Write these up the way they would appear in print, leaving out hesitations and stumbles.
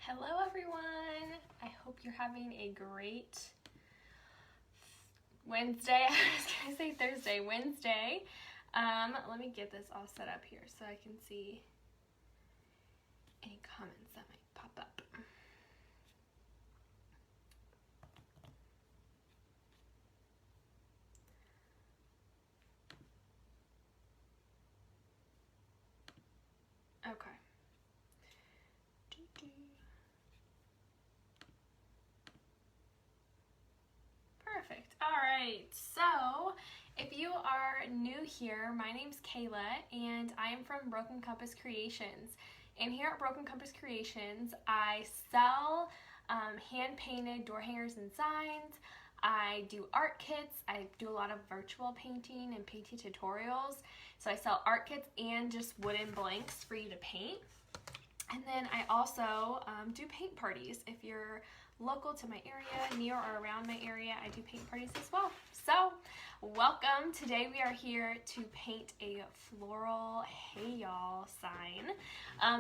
Hello everyone! I hope you're having a great Wednesday. I was gonna say Thursday, Wednesday. Let me get this all set up here so I can see any comments that might pop up. Okay. Perfect. All right. So, if you are new here, my name's Kayla, and I am from Broken Compass Creations. And here at Broken Compass Creations, I sell hand-painted door hangers and signs. I do art kits. I do a lot of virtual painting and painting tutorials. So I sell art kits and just wooden blanks for you to paint. And then I also do paint parties. If you're local to my area, near or around my area, I do paint parties as well. So, welcome. Today we are here to paint a floral hey y'all sign.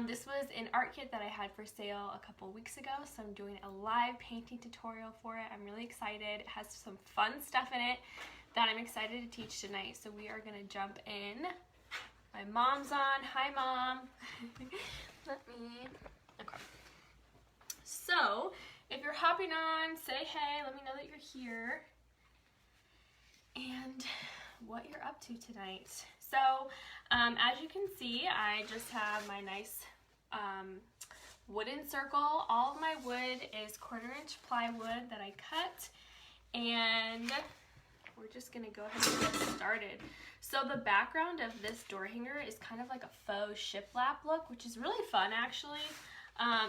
This was an art kit that I had for sale a couple weeks ago, so I'm doing a live painting tutorial for it. I'm really excited. It has some fun stuff in it that I'm excited to teach tonight. So we are going to jump in. My mom's on. Hi, Mom. Okay. So, if you're hopping on, say hey, let me know that you're here and what you're up to tonight. So, as you can see, I just have my nice wooden circle. All of my wood is 1/4-inch plywood that I cut, and we're just gonna go ahead and get started. So the background of this door hanger is kind of like a faux shiplap look, which is really fun actually.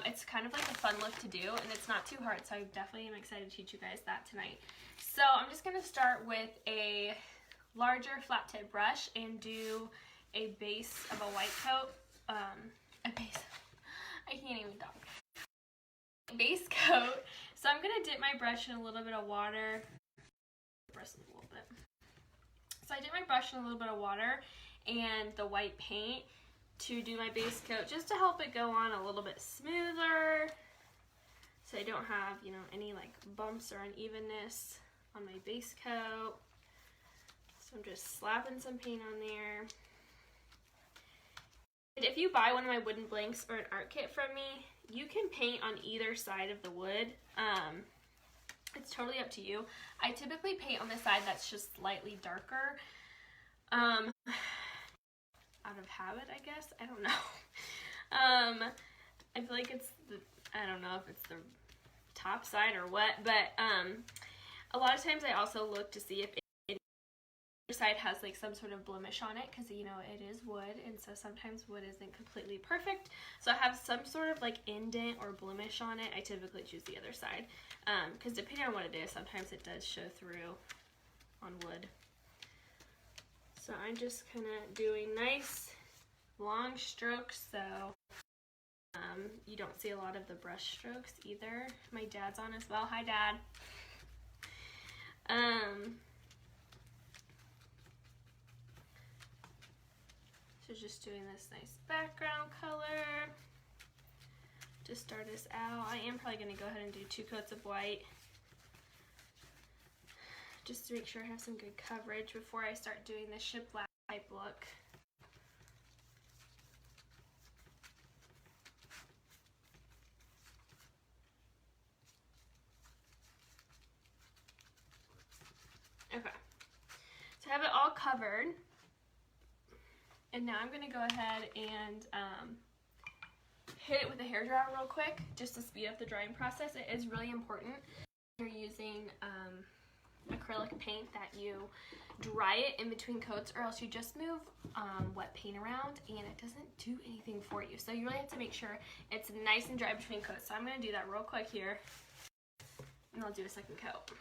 It's kind of like a fun look to do, and it's not too hard, so I definitely am excited to teach you guys that tonight. So I'm just gonna start with a larger flat tip brush and do a base of a white coat, I can't even talk. Base coat. So I'm gonna dip my brush in a little bit of water. So I dip my brush in a little bit of water and the white paint to do my base coat, just to help it go on a little bit smoother, so I don't have, you know, any like bumps or unevenness on my base coat. So I'm just slapping some paint on there. And if you buy one of my wooden blanks or an art kit from me, you can paint on either side of the wood. It's totally up to you. I typically paint on the side that's just slightly darker. Out of habit, I guess. I don't know. I feel like it's I don't know if it's the top side or what, but a lot of times I also look to see if the other side has like some sort of blemish on it, because you know it is wood, and so sometimes wood isn't completely perfect. So I have some sort of like indent or blemish on it. I typically choose the other side, because depending on what it is, sometimes it does show through on wood. So I'm just kind of doing nice long strokes, so you don't see a lot of the brush strokes either. My dad's on as well. Hi, Dad. So just doing this nice background color to start us out. I am probably going to go ahead and do 2 coats of white, just to make sure I have some good coverage before I start doing the shiplap type look. Okay, so I have it all covered, and now I'm going to go ahead and hit it with a hairdryer real quick, just to speed up the drying process. It is really important when you're using acrylic paint that you dry it in between coats, or else you just move wet paint around and it doesn't do anything for you. So you really have to make sure it's nice and dry between coats. So I'm going to do that real quick here, and I'll do a second coat.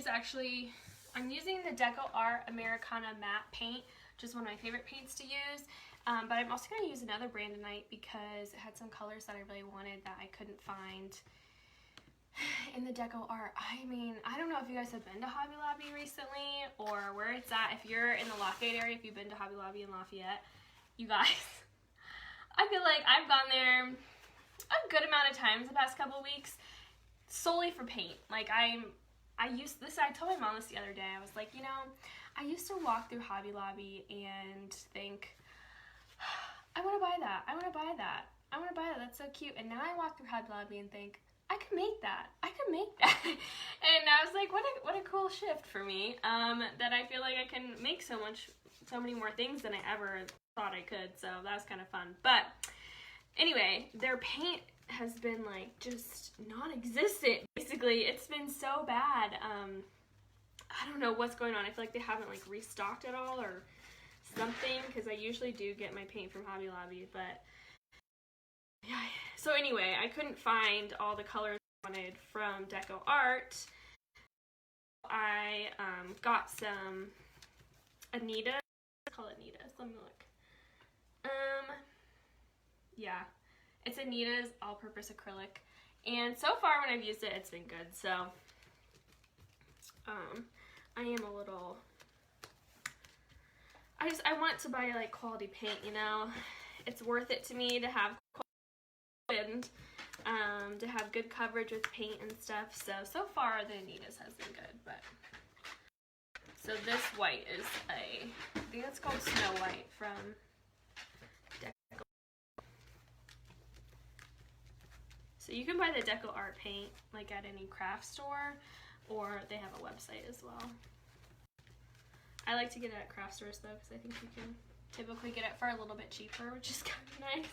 is actually, I'm using the Deco Art Americana matte paint, which is one of my favorite paints to use. But I'm also going to use another brand tonight because it had some colors that I really wanted that I couldn't find in the Deco Art. I mean, I don't know if you guys have been to Hobby Lobby recently or where it's at. If you're in the Lafayette area, if you've been to Hobby Lobby in Lafayette, you guys, I feel like I've gone there a good amount of times the past couple weeks solely for paint. Like I told my mom this the other day. I was like, you know, I used to walk through Hobby Lobby and think, I want to buy that. I want to buy that. I want to buy that. That's so cute. And now I walk through Hobby Lobby and think, I could make that. I could make that. And I was like, what a cool shift for me. That I feel like I can make so many more things than I ever thought I could. So that was kind of fun. But anyway, their paint has been like just non-existent. Basically, it's been so bad. I don't know what's going on. I feel like they haven't like restocked at all or something, because I usually do get my paint from Hobby Lobby, but yeah. So anyway, I couldn't find all the colors I wanted from Deco Art. I got some Anita. Let's call it Anita. Let me look. Yeah, it's Anita's all-purpose acrylic, and so far when I've used it, it's been good. So I am a little. I want to buy like quality paint, you know. It's worth it to me to have quality and to have good coverage with paint and stuff. So far the Anita's has been good, but so this white is I think it's called Snow White from Deco. So you can buy the Deco Art paint like at any craft store, or they have a website as well. I like to get it at craft stores though, because I think you can typically get it for a little bit cheaper, which is kind of nice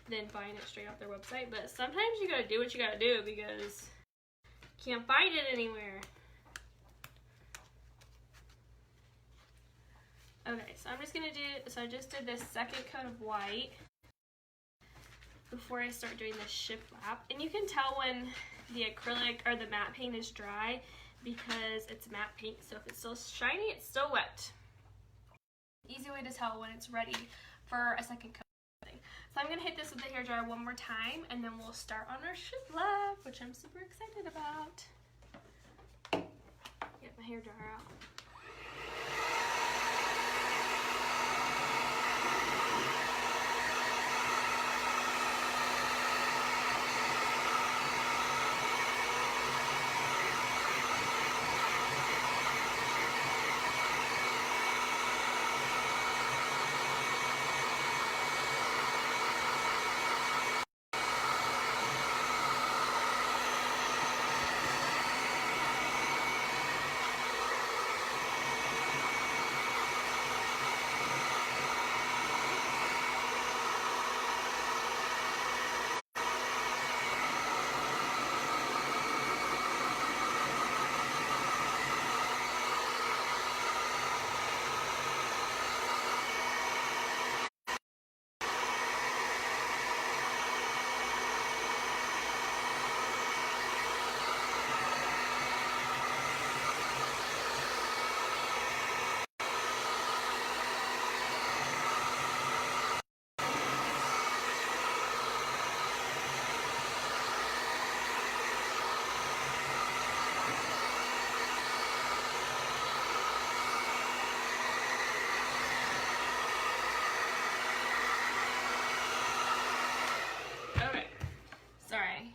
than buying it straight off their website. But sometimes you gotta do what you gotta do because you can't find it anywhere. Okay, so I'm just gonna I just did this second coat of white before I start doing the shiplap. And you can tell when the acrylic or the matte paint is dry, because it's matte paint, so if it's still shiny, it's still wet. Easy way to tell when it's ready for a second coat. So I'm going to hit this with the hairdryer one more time, and then we'll start on our shiplap, which I'm super excited about. Get my hairdryer out.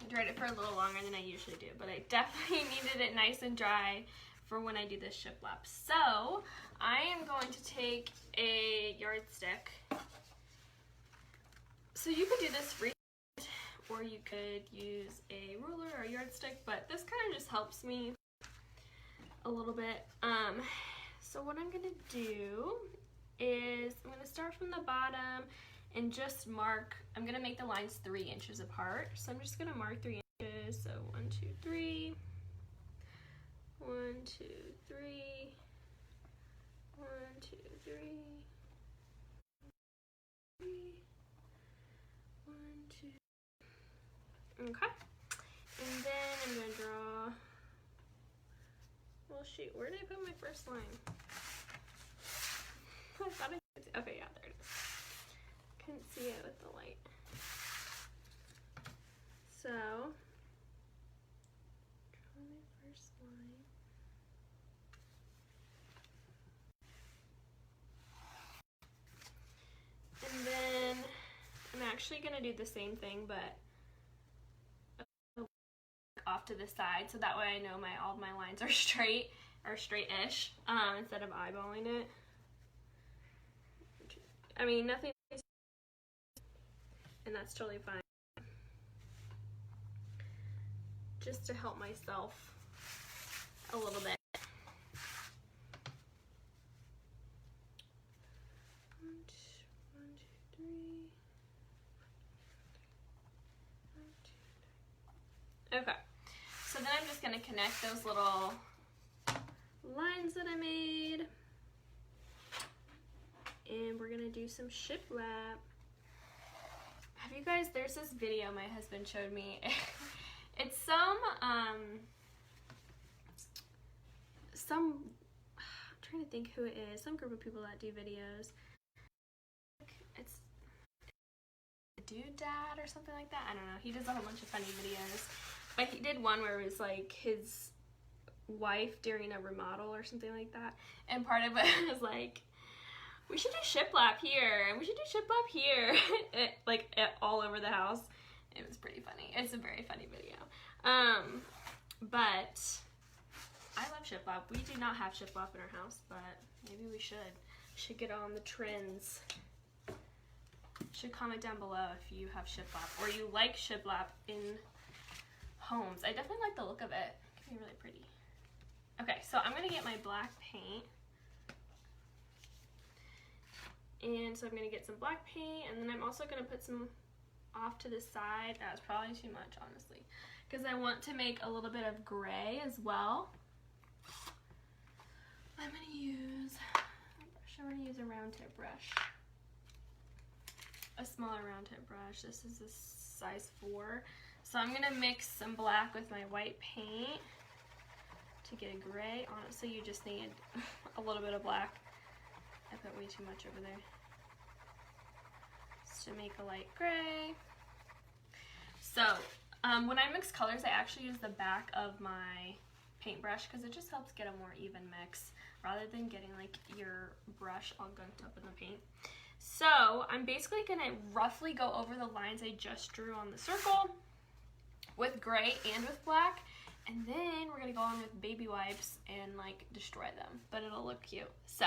Dried it for a little longer than I usually do, but I definitely needed it nice and dry for when I do this shiplap. So I am going to take a yardstick. So you could do this free, or you could use a ruler or a yardstick, but this kind of just helps me a little bit. So what I'm gonna do is I'm gonna start from the bottom and just mark. I'm gonna make the lines 3 inches apart. So I'm just gonna mark 3 inches. So 1, 2, 3. 1, 2, 3. 1, 2, 3. 3. 1, 2. Okay. And then I'm gonna draw a little shoot, where did I put my first line? I thought I could see. Okay, yeah, there it is. Couldn't see it with the light. So, draw my first line. And then I'm actually going to do the same thing, but off to the side, so that way I know all my lines are straight, or straight-ish, instead of eyeballing it. I mean, nothing, and that's totally fine. Just to help myself a little bit. One, two, three. Okay, so then I'm just going to connect those little lines that I made, and we're going to do some shiplap. Have you guys, there's this video my husband showed me. It's some, I'm trying to think who it is, some group of people that do videos. It's a dude dad or something like that, I don't know. He does a whole bunch of funny videos. But he did one where it was like his wife during a remodel or something like that. And part of it was like, we should do shiplap here, and we should do shiplap here. All over the house. It was pretty funny. It's a very funny video. But I love shiplap. We do not have shiplap in our house, but maybe we should. Should get on the trends. Should comment down below if you have shiplap or you like shiplap in homes. I definitely like the look of it. It can be really pretty. Okay, so I'm gonna get my black paint. And so I'm gonna get some black paint, and then I'm also gonna put some off to the side. That was probably too much, honestly, because I want to make a little bit of gray as well. I'm gonna use a round tip brush. A smaller round tip brush. This is a size 4. So I'm gonna mix some black with my white paint to get a gray. Honestly, you just need a little bit of black. I put way too much over there. Just to make a light gray. So when I mix colors, I actually use the back of my paintbrush because it just helps get a more even mix rather than getting like your brush all gunked up in the paint. So I'm basically gonna roughly go over the lines I just drew on the circle with gray and with black, and then we're gonna go on with baby wipes and like destroy them, but it'll look cute. So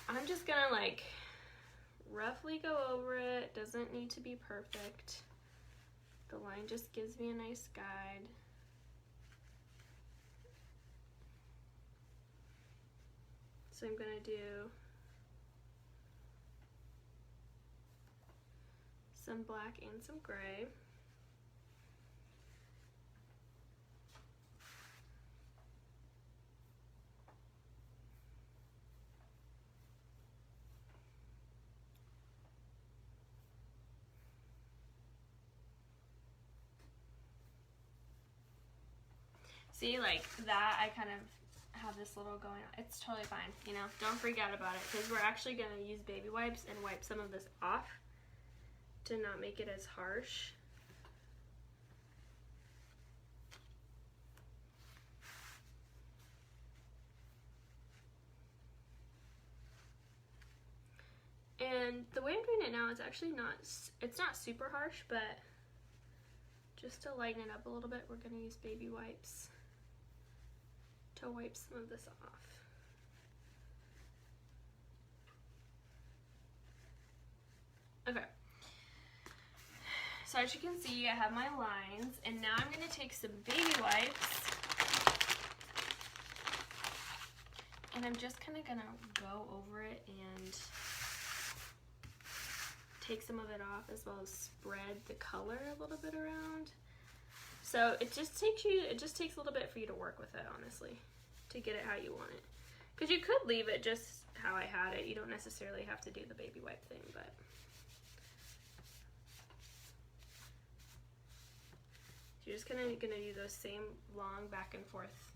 I'm just gonna like roughly go over it. Doesn't need to be perfect. The line just gives me a nice guide. So I'm gonna do some black and some gray. See, like that, I kind of have this little going on. It's totally fine, you know, don't freak out about it, because we're actually going to use baby wipes and wipe some of this off to not make it as harsh. And the way I'm doing it now is actually it's not super harsh, but just to lighten it up a little bit, we're going to use baby wipes to wipe some of this off. Okay. So as you can see, I have my lines, and now I'm going to take some baby wipes, and I'm just kind of going to go over it and take some of it off, as well as spread the color a little bit around. So it just takes a little bit for you to work with it, honestly, to get it how you want it. Because you could leave it just how I had it. You don't necessarily have to do the baby wipe thing, but you're just gonna do those same long back and forth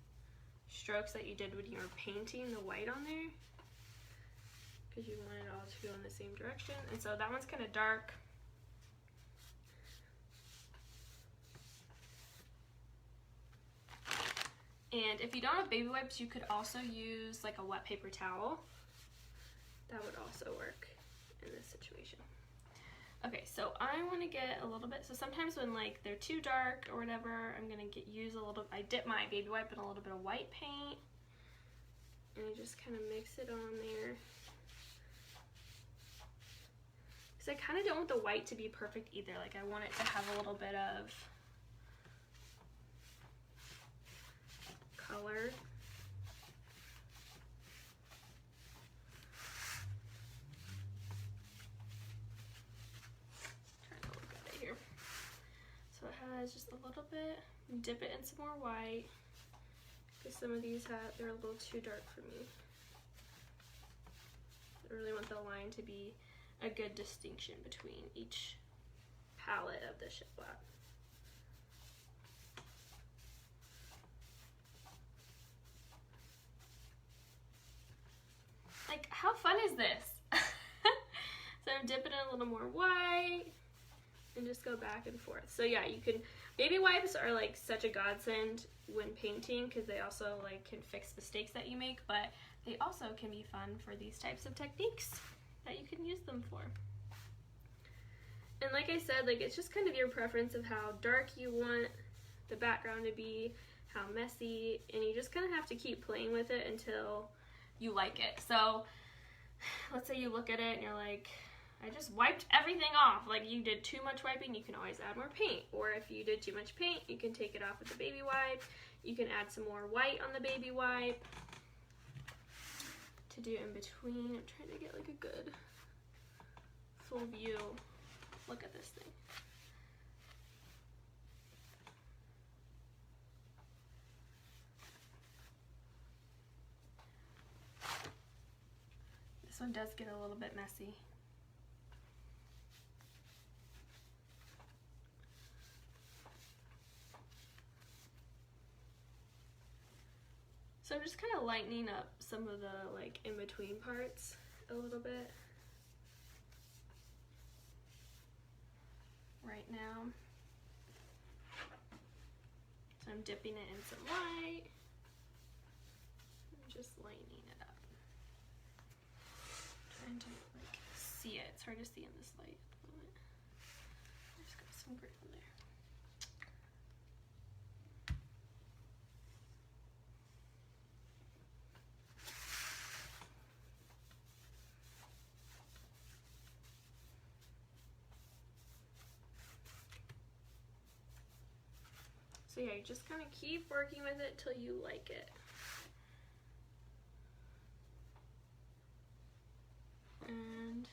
strokes that you did when you were painting the white on there, because you want it all to go in the same direction. And so that one's kind of dark. And if you don't have baby wipes, you could also use like a wet paper towel. That would also work in this situation. Okay, so I want to get a little bit, so sometimes when like they're too dark or whatever, I'm going to use a little, I dip my baby wipe in a little bit of white paint, and I just kind of mix it on there. Because I kind of don't want the white to be perfect either, like I want it to have a little bit of color. Trying to look at it here. So it has just a little bit. Dip it in some more white, because some of these they're a little too dark for me. I really want the line to be a good distinction between each palette of the Shiplap. Like, how fun is this? So I'm dipping in a little more white and just go back and forth. So yeah, you can, baby wipes are like such a godsend when painting, because they also like can fix mistakes that you make, but they also can be fun for these types of techniques that you can use them for. And like I said, like it's just kind of your preference of how dark you want the background to be, how messy, and you just kind of have to keep playing with it until you like it. So let's say you look at it and you're like, I just wiped everything off. Like, you did too much wiping, you can always add more paint. Or if you did too much paint, you can take it off with the baby wipe. You can add some more white on the baby wipe to do in between. I'm trying to get like a good full view. Look at this thing. This one does get a little bit messy. So I'm just kind of lightening up some of the like in-between parts a little bit right now. So I'm dipping it in some white and just lightening it up. Trying to like see it. It's hard to see in this light at the moment. I just got some grit in there. So yeah, you just kind of keep working with it till you like it. And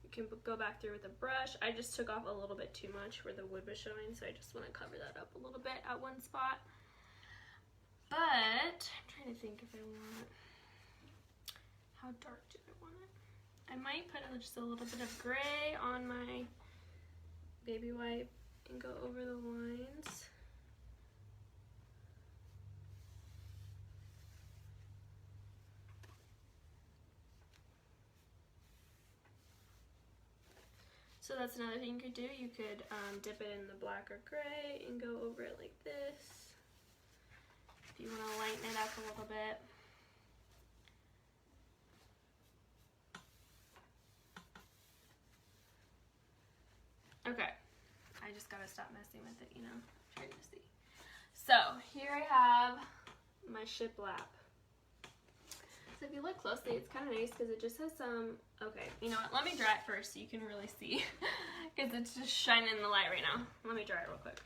you can go back through with a brush. I just took off a little bit too much where the wood was showing, so I just want to cover that up a little bit at one spot. But I'm trying to think if I want, how dark do I want it? I might put just a little bit of gray on my baby wipe and go over the lines. So that's another thing you could do. You could dip it in the black or gray and go over it like this. If you want to lighten it up a little bit. Okay, I just gotta stop messing with it, you know, trying to see. So here I have my Shiplap. So if you look closely, it's kind of nice because it just has some, okay, you know what, let me dry it first so you can really see, because it's just shining in the light right now. Let me dry it real quick.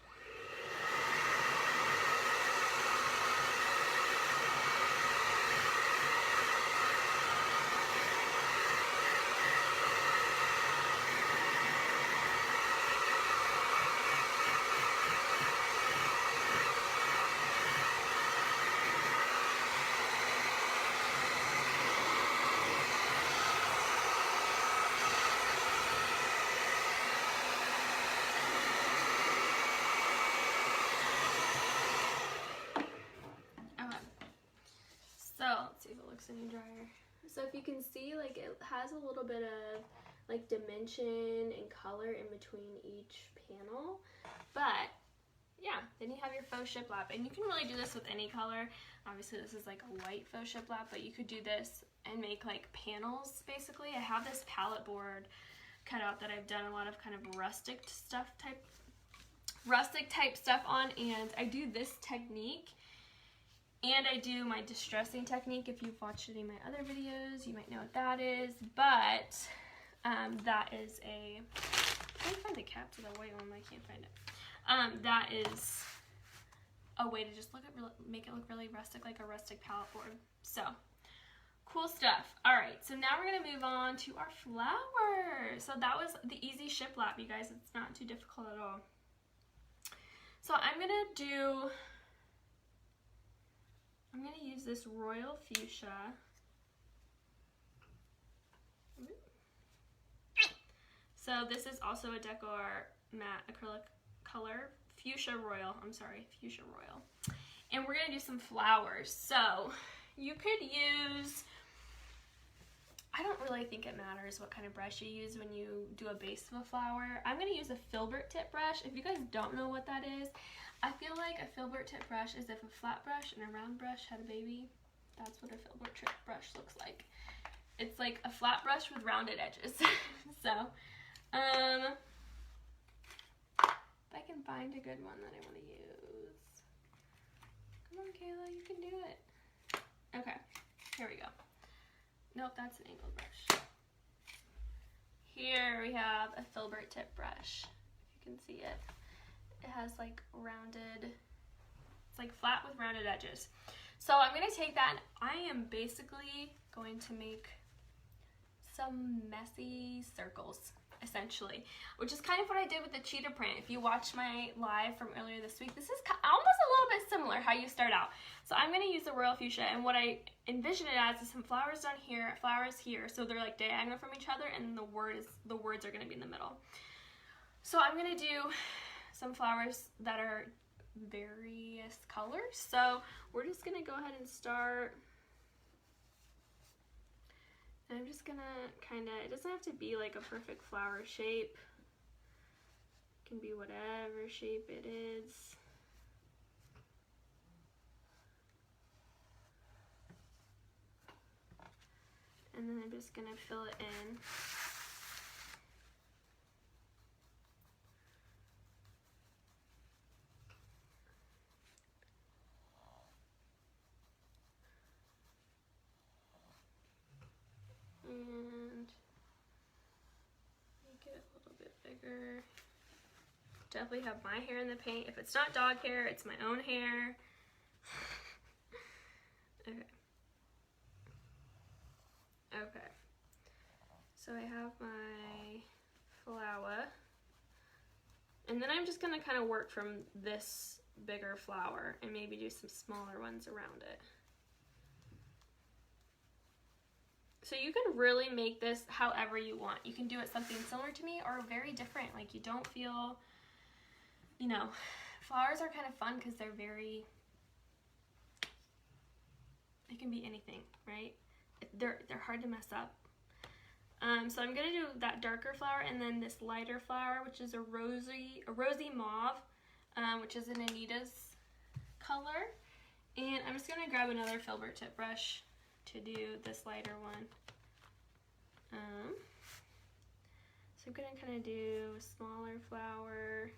looks any drier. So if you can see, like, it has a little bit of like dimension and color in between each panel, but yeah, then you have your faux shiplap, and you can really do this with any color. Obviously this is like a white faux shiplap, but you could do this and make like panels basically. I have this palette board cut out that I've done a lot of kind of rustic type stuff on, and I do this technique and I do my distressing technique. If you've watched any of my other videos, you might know what that is, but that is a, I can't find the cap to the white one, I can't find it. That is a way to just make it look really rustic, like a rustic palette board. So, cool stuff. Alright, so now we're going to move on to our flowers. So that was the easy shiplap, you guys. It's not too difficult at all. So I'm going to use this royal fuchsia. So this is also a Decor matte acrylic color, fuchsia royal, and we're gonna do some flowers. So you could use, I don't really think it matters what kind of brush you use when you do a base of a flower. I'm gonna use a filbert tip brush. If you guys don't know what that is, I feel like a filbert tip brush is if a flat brush and a round brush had a baby. That's what a filbert tip brush looks like. It's like a flat brush with rounded edges. So if I can find a good one that I want to use. Come on, Kayla, you can do it. Okay, here we go. Nope, that's an angled brush. Here we have a filbert tip brush. If you can see it. It has like rounded, it's like flat with rounded edges. So I'm going to take that and I am basically going to make some messy circles, essentially, which is kind of what I did with the cheetah print. If you watched my live from earlier this week, this is almost a little bit similar how you start out. So I'm going to use the royal fuchsia, and what I envision it as is some flowers down here, flowers here, so they're like diagonal from each other, and the words are going to be in the middle. So I'm going to do some flowers that are various colors. So we're just going to go ahead and start. And I'm just gonna it doesn't have to be like a perfect flower shape. It can be whatever shape it is. And then I'm just gonna fill it in. And make it a little bit bigger. Definitely have my hair in the paint. If it's not dog hair, it's my own hair. Okay. Okay. So I have my flower. And then I'm just going to kind of work from this bigger flower and maybe do some smaller ones around it. So you can really make this however you want. You can do it something similar to me or very different. Like you don't feel, you know, flowers are kind of fun because they're very, it can be anything, right? They're hard to mess up. So I'm gonna do that darker flower and then this lighter flower, which is a rosy mauve, which is an Anita's color. And I'm just gonna grab another filbert tip brush to do this lighter one. So I'm gonna kind of do a smaller flower.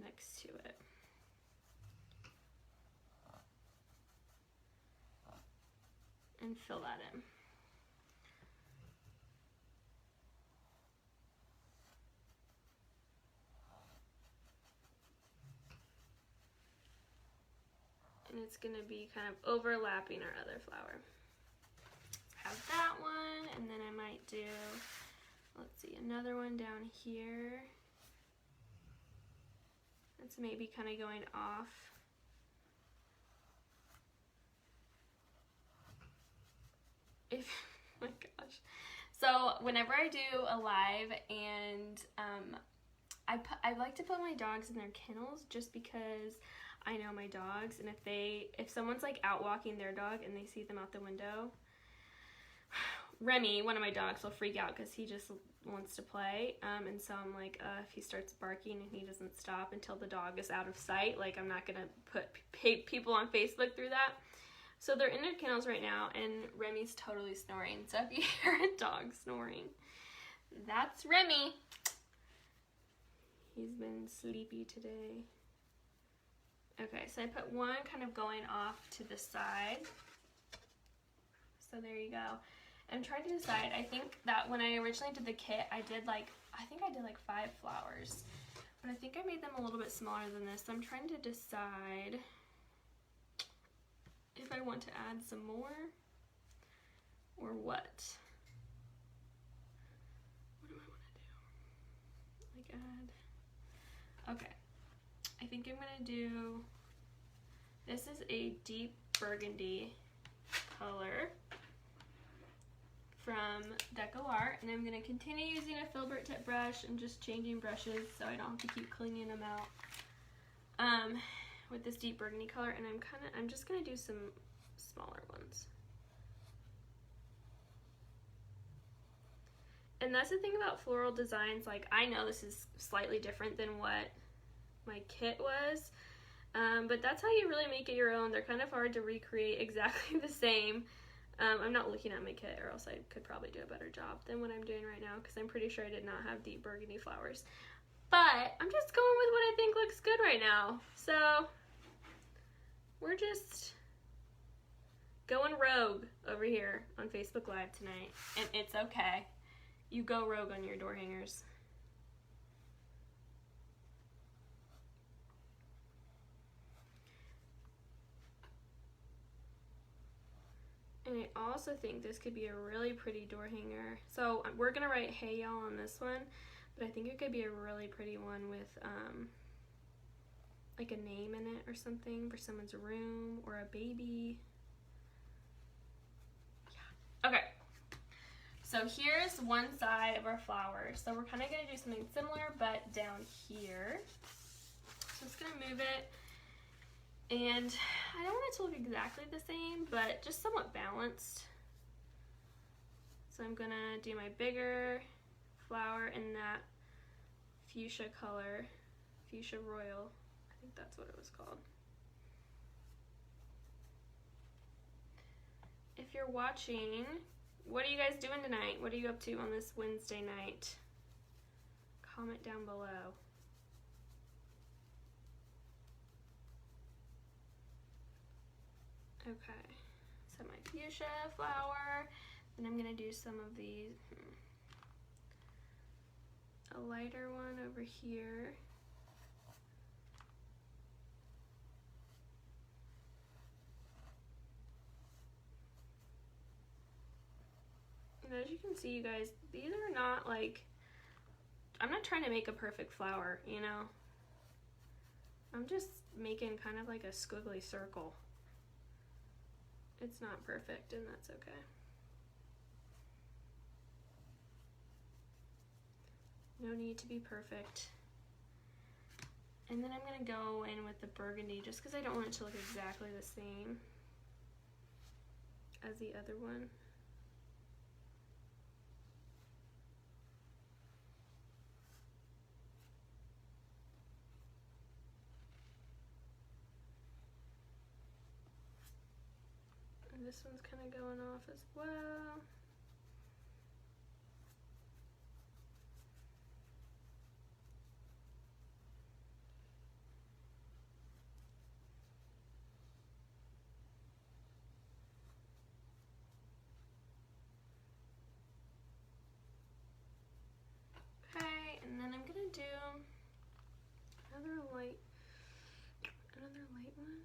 Next to it. And fill that in. And it's going to be kind of overlapping our other flower. Have that one, and then I might do, let's see, another one down here. It's maybe kind of going off. Oh my gosh. So whenever I do a live and I like to put my dogs in their kennels just because I know my dogs, and if someone's like out walking their dog and they see them out the window, Remy, one of my dogs, will freak out because he just wants to play, and so I'm like, if he starts barking and he doesn't stop until the dog is out of sight, like I'm not gonna put people on Facebook through that. So they're in their kennels right now, and Remy's totally snoring. So if you hear a dog snoring, that's Remy. He's been sleepy today. Okay, so I put one kind of going off to the side. So there you go. I'm trying to decide. I think that when I originally did the kit, I did like 5 flowers. But I think I made them a little bit smaller than this. So I'm trying to decide if I want to add some more or what. What do I want to do? Like add. Okay. I think I'm gonna do, this is a deep burgundy color from Deco Art, and I'm gonna continue using a filbert tip brush and just changing brushes so I don't have to keep cleaning them out with this deep burgundy color, and I'm just gonna do some smaller ones. And that's the thing about floral designs, like I know this is slightly different than what my kit was, but that's how you really make it your own. They're kind of hard to recreate exactly the same. I'm not looking at my kit, or else I could probably do a better job than what I'm doing right now, because I'm pretty sure I did not have deep burgundy flowers. But I'm just going with what I think looks good right now. So we're just going rogue over here on Facebook Live tonight, and it's okay. You go rogue on your door hangers. And I also think this could be a really pretty door hanger. So we're gonna write "Hey Y'all" on this one, but I think it could be a really pretty one with like a name in it or something for someone's room or a baby. Yeah. Okay. So here's one side of our flower. So we're kind of gonna do something similar, but down here. So I'm just gonna move it. And I don't want it to look exactly the same, but just somewhat balanced. So I'm gonna do my bigger flower in that fuchsia color, fuchsia royal. I think that's what it was called. If you're watching, what are you guys doing tonight? What are you up to on this Wednesday night? Comment down below. Okay, so my fuchsia flower, then I'm gonna do some of these, a lighter one over here. And as you can see, you guys, these are not like, I'm not trying to make a perfect flower, you know? I'm just making kind of like a squiggly circle. It's not perfect, and that's okay. No need to be perfect. And then I'm gonna go in with the burgundy just because I don't want it to look exactly the same as the other one. And this one's kind of going off as well. Okay, and then I'm gonna do another light one.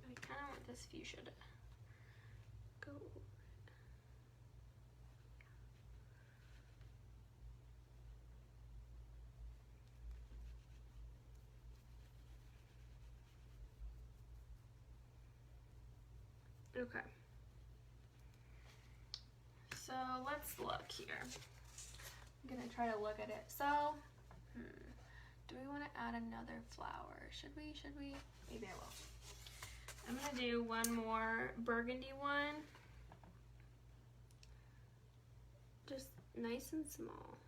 I kind of want this fuchsia to go over it. Okay. So let's look here. I'm gonna try to look at it. So, do we want to add another flower? Should we? Maybe I will. I'm gonna do one more burgundy one. Just nice and small.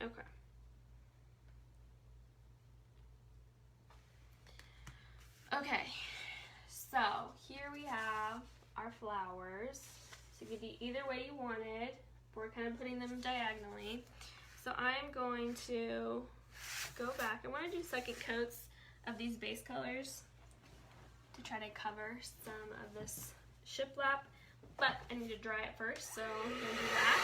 Okay. Okay, so here we have our flowers. So you could be either way you wanted. We're kind of putting them diagonally. So I'm going to go back. I want to do second coats of these base colors to try to cover some of this shiplap, but I need to dry it first, so I'm going to do that.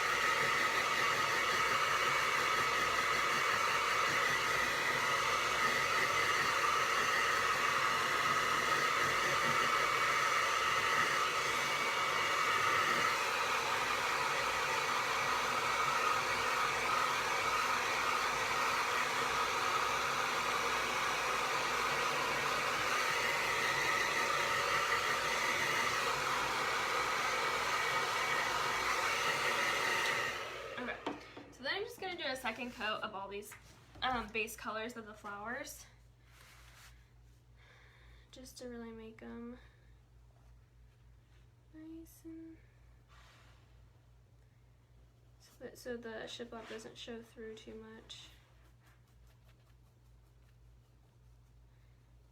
A second coat of all these base colors of the flowers, just to really make them nice and so the shiplap doesn't show through too much.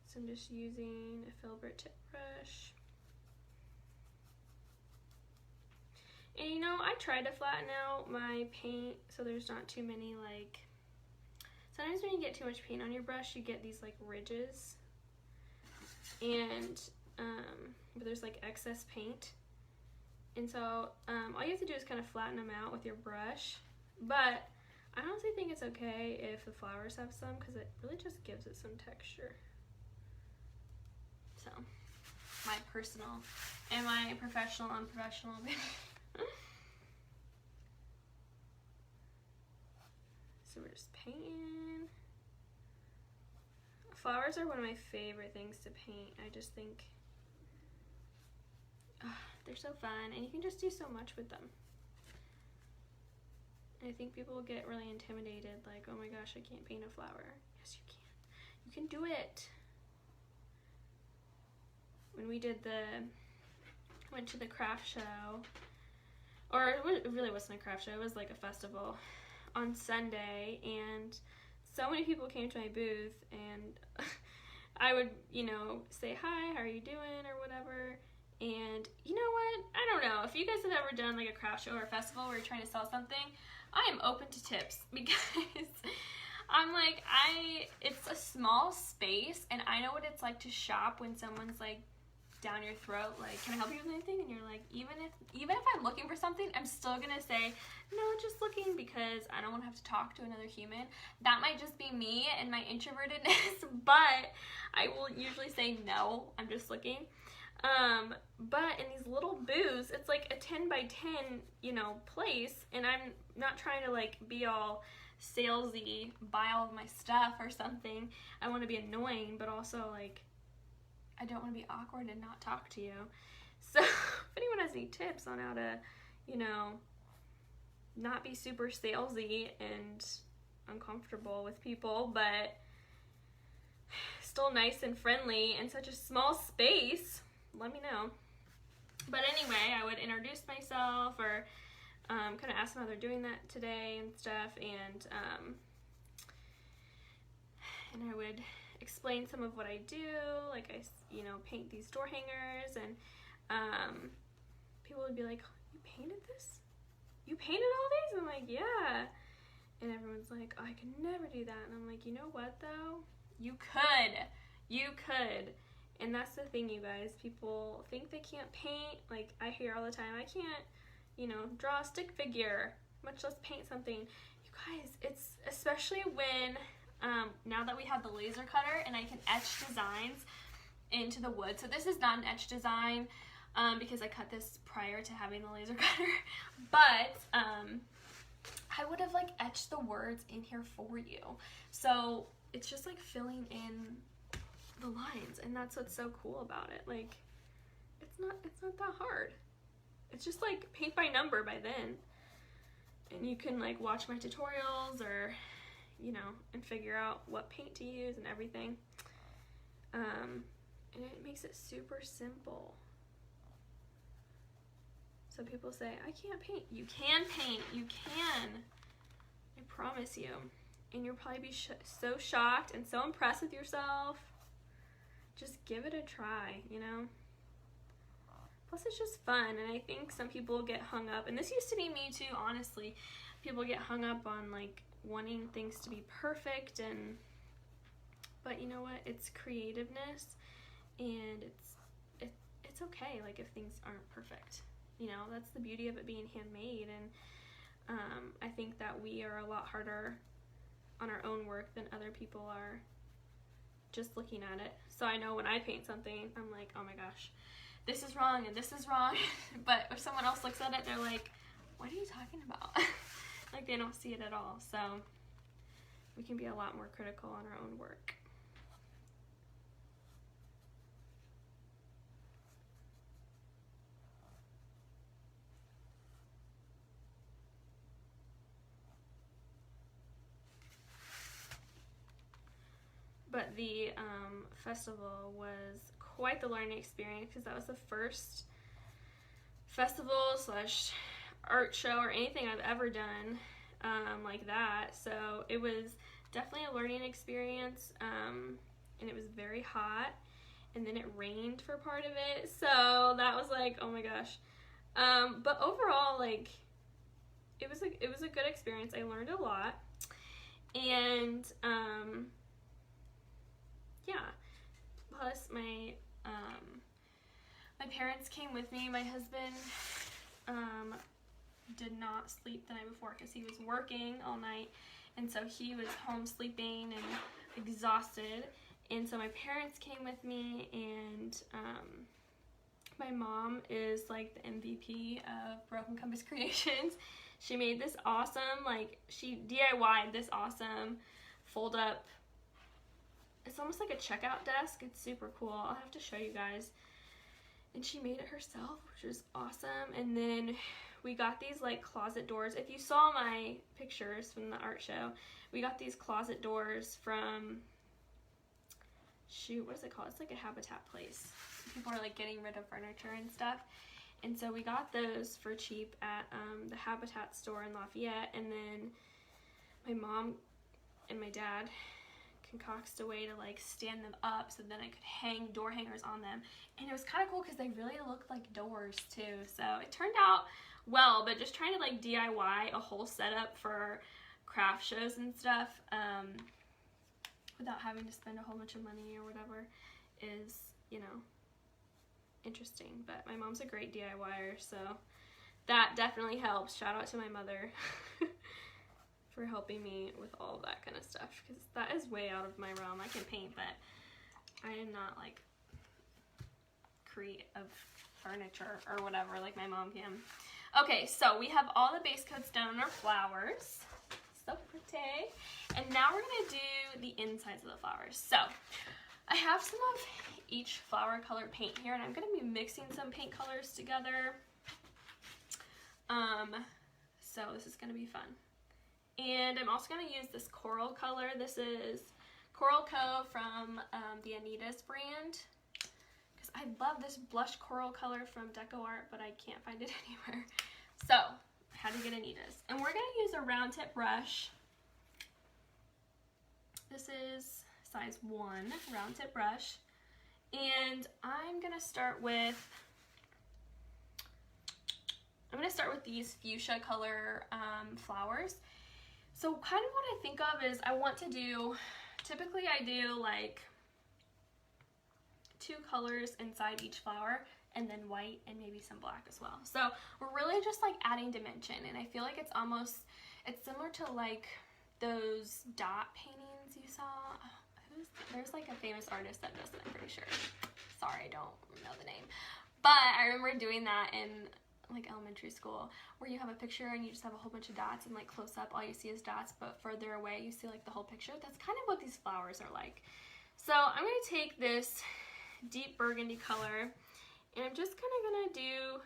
So I'm just using a filbert tip brush. And you know, I tried to flatten out my paint so there's not too many, like, sometimes when you get too much paint on your brush, you get these like ridges, and but there's like excess paint. And so all you have to do is kind of flatten them out with your brush. But I honestly think it's okay if the flowers have some, because it really just gives it some texture. So, my personal and my professional, unprofessional opinion. So we're just painting. Flowers are one of my favorite things to paint. I just think they're so fun, and you can just do so much with them. I think people will get really intimidated, like, oh my gosh, I can't paint a flower. Yes, you can. You can do it. When we went to the craft show, or it really wasn't a craft show, it was like a festival on Sunday, and so many people came to my booth, and I would, you know, say, hi, how are you doing, or whatever. And you know what, I don't know, if you guys have ever done like a craft show or a festival where you're trying to sell something, I am open to tips, because I'm like, it's a small space, and I know what it's like to shop when someone's like down your throat, like, can I help you with anything? And you're like, even if I'm looking for something, I'm still gonna say, no, just looking, because I don't want to have to talk to another human. That might just be me and my introvertedness, but I will usually say, no, I'm just looking. But in these little booths, it's like a 10 by 10, you know, place, and I'm not trying to like be all salesy, buy all of my stuff or something. I want to be annoying, but also like, I don't want to be awkward and not talk to you. So if anyone has any tips on how to, you know, not be super salesy and uncomfortable with people, but still nice and friendly in such a small space, let me know. But anyway, I would introduce myself, or kind of ask them how they're doing that today and stuff, and I would explain some of what I do, like I, you know, paint these door hangers, and people would be like, you painted this? You painted all these? I'm like, yeah. And everyone's like, oh, I could never do that. And I'm like, you know what though? You could. And that's the thing, you guys. People think they can't paint. Like, I hear all the time, I can't, you know, draw a stick figure, much less paint something. You guys, it's especially when now that we have the laser cutter, and I can etch designs into the wood. So this is not an etch design because I cut this prior to having the laser cutter, but I would have like etched the words in here for you. So it's just like filling in the lines, and that's what's so cool about it. Like it's not that hard. It's just like paint by number by then, and you can like watch my tutorials or you know, and figure out what paint to use and everything. And it makes it super simple. So people say, I can't paint. You can paint. You can. I promise you. And you'll probably be so shocked and so impressed with yourself. Just give it a try, you know? Plus it's just fun, and I think some people get hung up, and this used to be me too, honestly. People get hung up on like wanting things to be perfect, but you know what? It's creativeness, and it's okay like if things aren't perfect. You know, that's the beauty of it being handmade, and I think that we are a lot harder on our own work than other people are just looking at it. So I know when I paint something, I'm like, oh my gosh, this is wrong and this is wrong. But if someone else looks at it, they're like, what are you talking about? Like they don't see it at all. So we can be a lot more critical on our own work. But the festival was quite the learning experience because that was the first festival / art show or anything I've ever done like that. So it was definitely a learning experience, and it was very hot, and then it rained for part of it. So that was like, oh my gosh. But overall, like it was a good experience. I learned a lot, and yeah. Plus my parents came with me. My husband did not sleep the night before because he was working all night, and so he was home sleeping and exhausted. And so my parents came with me, and my mom is like the MVP of Broken Compass Creations. She made this awesome, like she DIY'd this awesome fold up. It's almost like a checkout desk. It's super cool. I'll have to show you guys. And she made it herself, which is awesome. And then we got these like closet doors. If you saw my pictures from the art show, we got these closet doors from, shoot, what is it called? It's like a Habitat place. People are like getting rid of furniture and stuff. And so we got those for cheap at the Habitat store in Lafayette. And then my mom and my dad concocted a way to like stand them up so then I could hang door hangers on them, and it was kind of cool because they really looked like doors too. So it turned out well, but just trying to like DIY a whole setup for craft shows and stuff without having to spend a whole bunch of money or whatever is, you know, interesting. But my mom's a great DIYer, so that definitely helps. Shout out to my mother for helping me with all that kind of stuff, because that is way out of my realm. I can paint, but I am not like creative furniture or whatever like my mom can. Okay, so we have all the base coats done on our flowers. So pretty. And now we're gonna do the insides of the flowers. So I have some of each flower color paint here, and I'm gonna be mixing some paint colors together. So this is gonna be fun. And I'm also going to use this coral color. This is Coral Co. from the Anita's brand. Because I love this blush coral color from Deco Art, but I can't find it anywhere. So, I had to get Anita's. And we're going to use a round tip brush. This is size 1 round tip brush. And I'm going to start with these fuchsia color flowers. So kind of what I think of is I want to do, typically I do like 2 colors inside each flower, and then white and maybe some black as well. So we're really just like adding dimension, and I feel like it's similar to like those dot paintings you you saw, there's like a famous artist that does it, I'm pretty sure. Sorry, I don't know the name. But I remember doing that in like elementary school, where you have a picture and you just have a whole bunch of dots, and like close up all you see is dots, but further away you see like the whole picture. That's kind of what these flowers are like. So I'm going to take this deep burgundy color, and I'm just kind of going to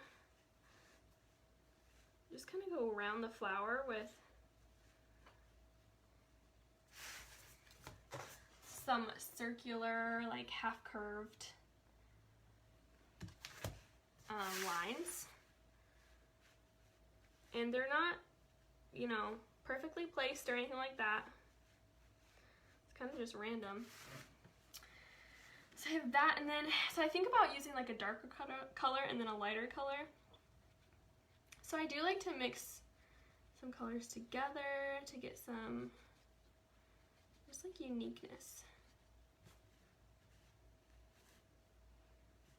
go around the flower with some circular, like half curved lines. And they're not, you know, perfectly placed or anything like that. It's kind of just random. So I have that, and then, so I think about using like a darker color and then a lighter color. So I do like to mix some colors together to get some, just like uniqueness.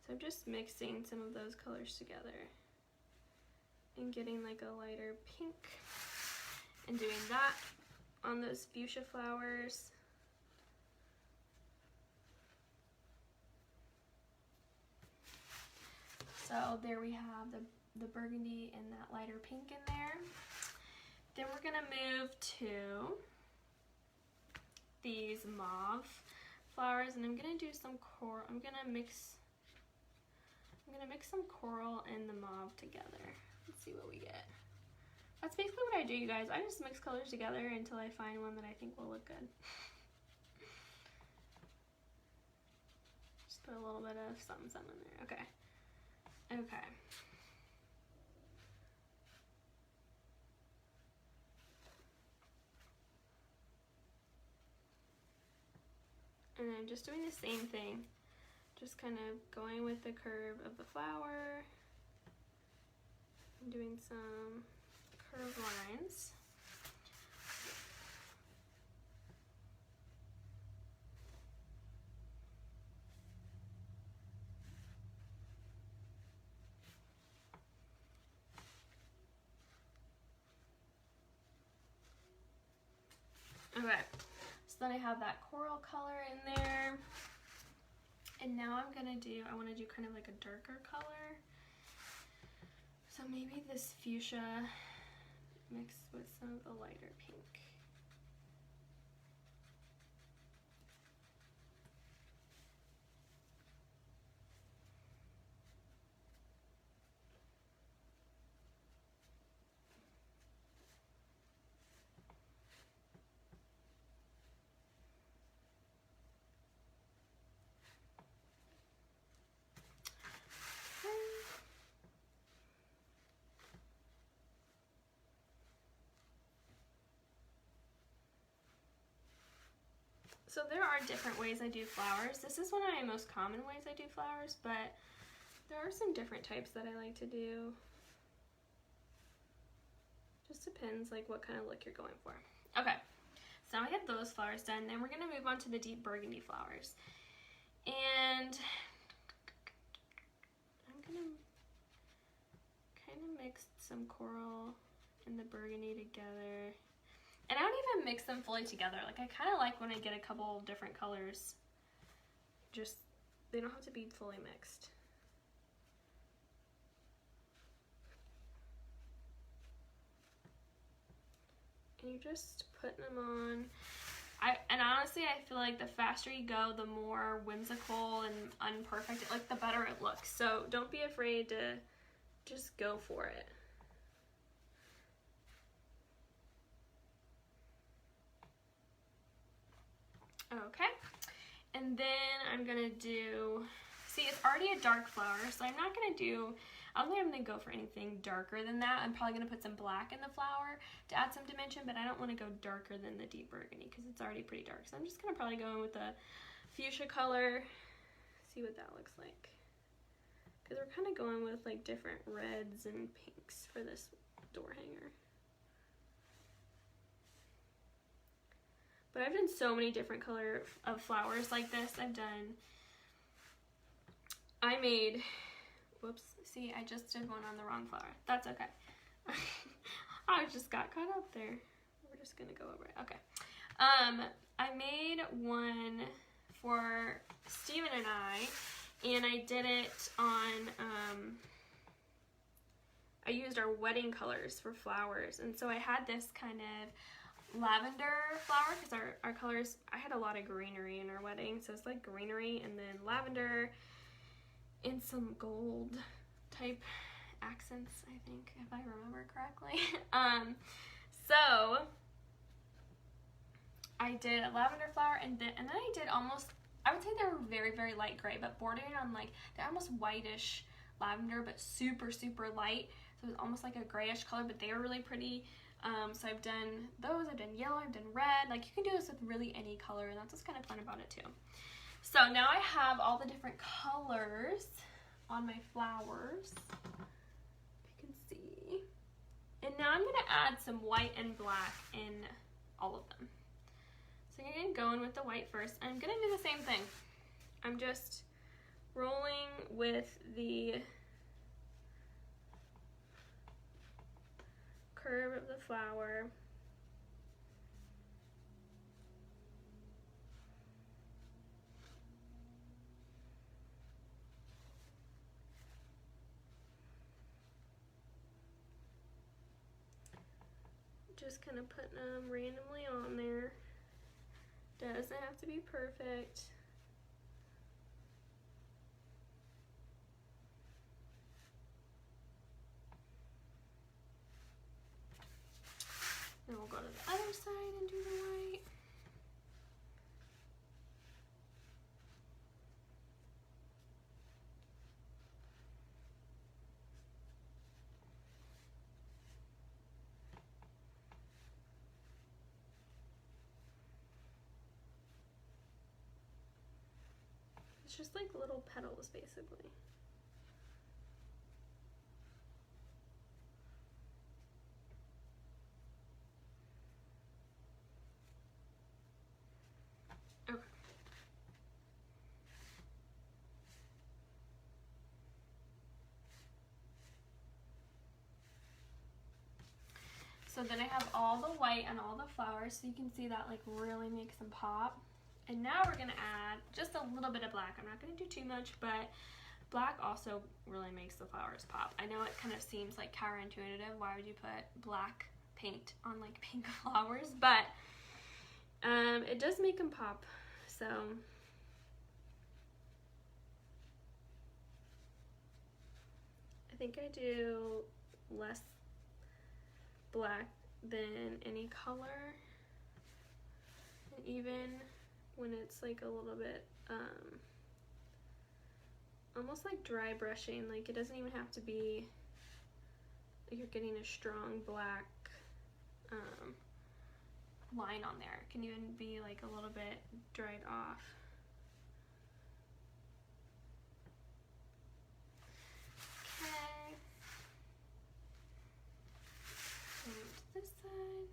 So I'm just mixing some of those colors together and getting like a lighter pink and doing that on those fuchsia flowers. So there we have the burgundy and that lighter pink in there. Then we're gonna move to these mauve flowers, and I'm gonna do some coral. I'm gonna mix some coral and the mauve together. Let's see what we get. That's basically what I do, you guys. I just mix colors together until I find one that I think will look good. Just put a little bit of something in there. Okay. Okay. And I'm just doing the same thing. Just kind of going with the curve of the flower. I'm doing some curved lines. Okay, so then I have that coral color in there. And now I want to do kind of like a darker color. So maybe this fuchsia mixed with some of the lighter pink. So there are different ways I do flowers. This is one of my most common ways I do flowers, but there are some different types that I like to do. Just depends like what kind of look you're going for. Okay, so now I have those flowers done. Then we're gonna move on to the deep burgundy flowers. And I'm gonna kind of mix some coral and the burgundy together. And I don't even mix them fully together. Like, I kind of like when I get a couple of different colors. Just, they don't have to be fully mixed. And you're just putting them on. And honestly, I feel like the faster you go, the more whimsical and unperfect, like the better it looks. So don't be afraid to just go for it. Okay, and then I'm gonna do, see, it's already a dark flower, so I'm not gonna do, I don't think I'm gonna go for anything darker than that. I'm probably gonna put some black in the flower to add some dimension, but I don't wanna go darker than the deep burgundy because it's already pretty dark. So I'm just gonna probably go in with the fuchsia color, see what that looks like. Because we're kind of going with like different reds and pinks for this door hanger. But I've done so many different color of flowers like this. I made, whoops, see, I just did one on the wrong flower. That's okay. I just got caught up there. We're just gonna go over it, okay. I made one for Steven and I did it on, I used our wedding colors for flowers, and so I had this kind of lavender flower, because our colors, I had a lot of greenery in our wedding, so it's like greenery and then lavender and some gold type accents, I think, if I remember correctly. So I did a lavender flower, and then I did almost, I would say they were very, very light gray, but bordering on like, they're almost whitish lavender, but super, super light. So it was almost like a grayish color, but they were really pretty. So I've done those, I've done yellow, I've done red. Like, you can do this with really any color, and that's what's kind of fun about it too. So now I have all the different colors on my flowers, if you can see. And now I'm gonna add some white and black in all of them. So I'm gonna go in with the white first. I'm gonna do the same thing. I'm just rolling with the curve of the flower. Just kind of putting them randomly on there. Doesn't have to be perfect. Then we'll go to the other side and do the white. It's just like little petals, basically. Okay. So then I have all the white on all the flowers, so you can see that like really makes them pop. And now we're gonna add just a little bit of black. I'm not gonna do too much, but black also really makes the flowers pop. I know it kind of seems like counterintuitive. Why would you put black paint on like pink flowers? But it does make them pop. So I think I do less black than any color. And even when it's like a little bit almost like dry brushing, like it doesn't even have to be like you're getting a strong black line on there. It can even be like a little bit dried off. Okay. And to this side.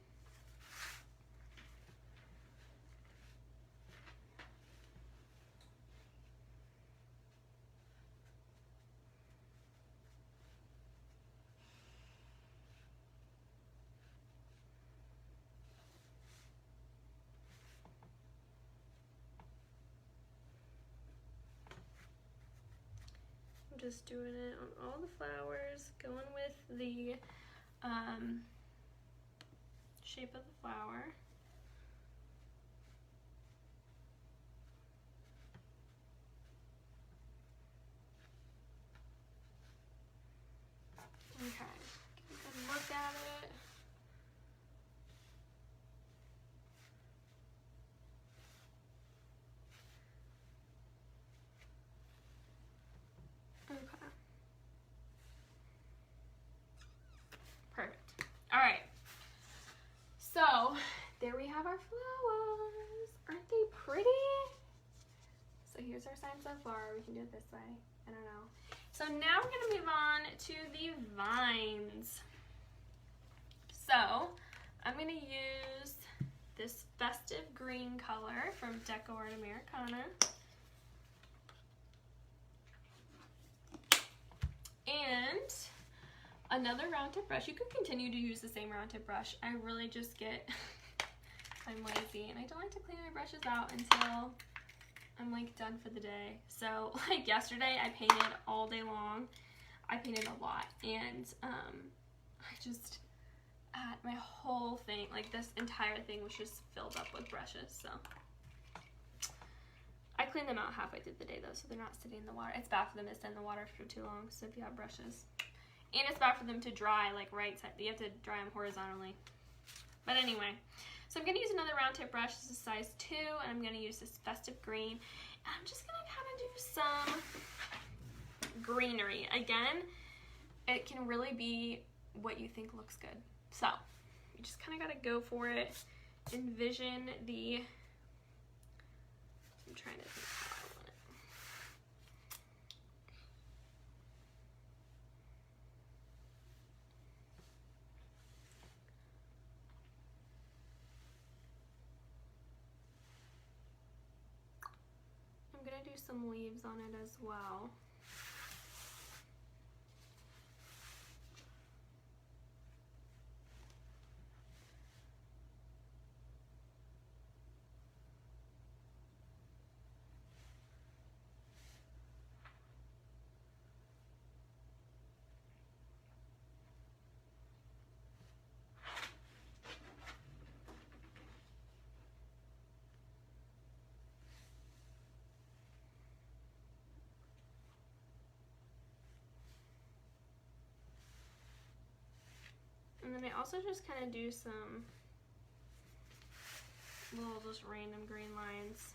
Just doing it on all the flowers, going with the shape of the flower. Okay, get a good look at it. Okay. Perfect. All right. So there we have our flowers. Aren't they pretty? So here's our sign so far. We can do it this way. I don't know. So now we're going to move on to the vines. So I'm going to use this festive green color from Deco Art Americana. And another round tip brush. You could continue to use the same round tip brush. I really just get I'm lazy and I don't like to clean my brushes out until I'm like done for the day. So like yesterday I painted all day long. I painted a lot, and I just my whole thing, like this entire thing was just filled up with brushes. So I cleaned them out halfway through the day though, so they're not sitting in the water. It's bad for them to sit in the water for too long, so if you have brushes. And it's bad for them to dry like right side. You have to dry them horizontally. But anyway, so I'm going to use another round tip brush. This is size 2, and I'm going to use this festive green. And I'm just going to kind of do some greenery. Again, it can really be what you think looks good. So you just kind of got to go for it. Envision the, I'm trying to think how I want it. I'm going to do some leaves on it as well. And then I also just kind of do some little just random green lines.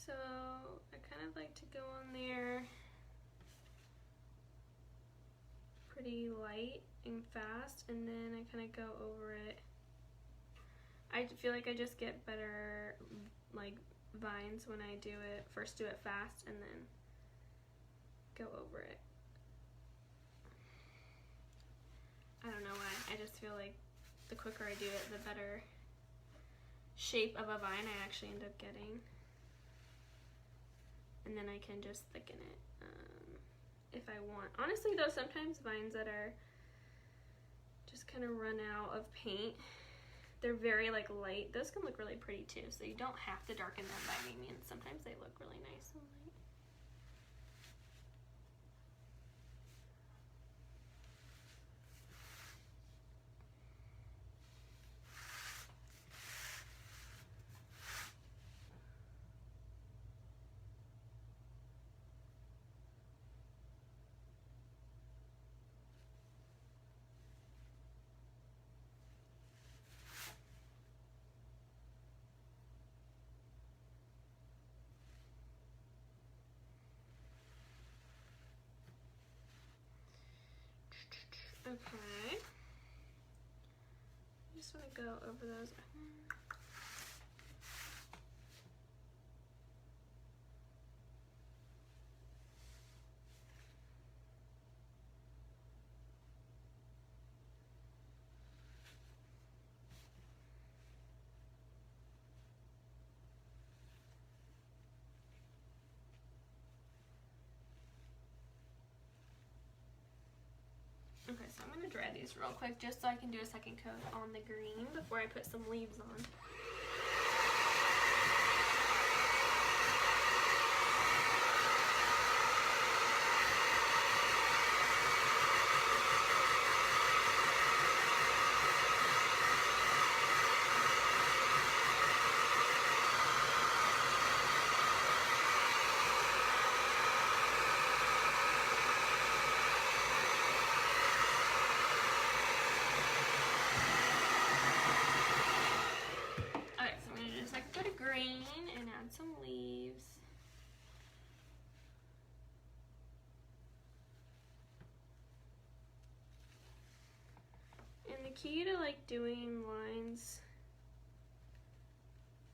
So I kind of like to go on there pretty light and fast, and then I kind of go over it. I feel like I just get better like vines when I do it, first do it fast and then go over it. I don't know why, I just feel like the quicker I do it, the better shape of a vine I actually end up getting. And then I can just thicken it if I want. Honestly though, sometimes vines that are just kind of run out of paint, they're very like light. Those can look really pretty too, so you don't have to darken them by any means. Sometimes they look really nice and light. Okay. I just want to go over those. Okay, so I'm going to dry these real quick just so I can do a second coat on the green before I put some leaves on. Green and add some leaves. And the key to like doing lines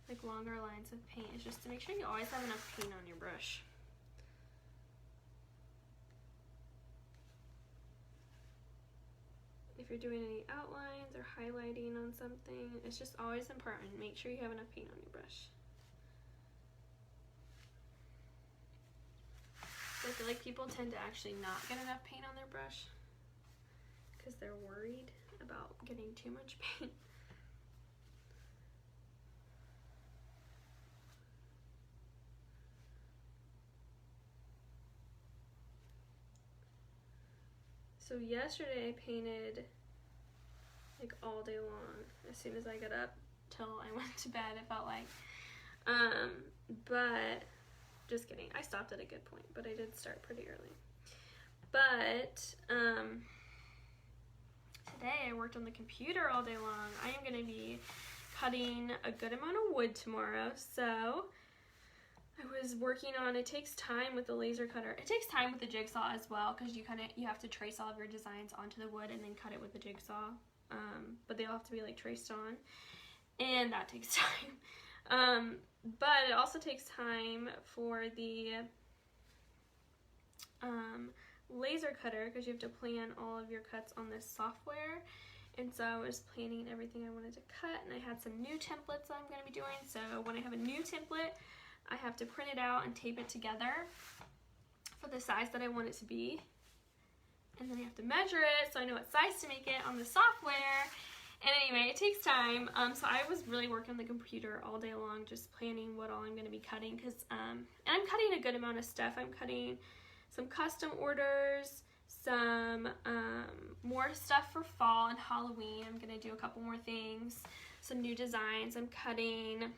like longer lines of paint is just to make sure you always have enough paint on your brush. If you're doing any outlines or highlighting on something, it's just always important. Make sure you have enough paint on your brush. I feel like people tend to actually not get enough paint on their brush because they're worried about getting too much paint. So yesterday I painted like all day long. As soon as I got up till I went to bed, it felt like. But just kidding. I stopped at a good point, but I did start pretty early. But today I worked on the computer all day long. I am going to be cutting a good amount of wood tomorrow, so I was working on, it takes time with the laser cutter. It takes time with the jigsaw as well, because you have to trace all of your designs onto the wood and then cut it with the jigsaw. But they all have to be like traced on, and that takes time. But it also takes time for the laser cutter, because you have to plan all of your cuts on this software. And so I was planning everything I wanted to cut, and I had some new templates that I'm going to be doing. So when I have a new template, I have to print it out and tape it together for the size that I want it to be. And then I have to measure it so I know what size to make it on the software. And anyway, it takes time. So I was really working on the computer all day long, just planning what all I'm going to be cutting. And I'm cutting a good amount of stuff. I'm cutting some custom orders, some more stuff for fall and Halloween. I'm going to do a couple more things, some new designs. I'm cutting a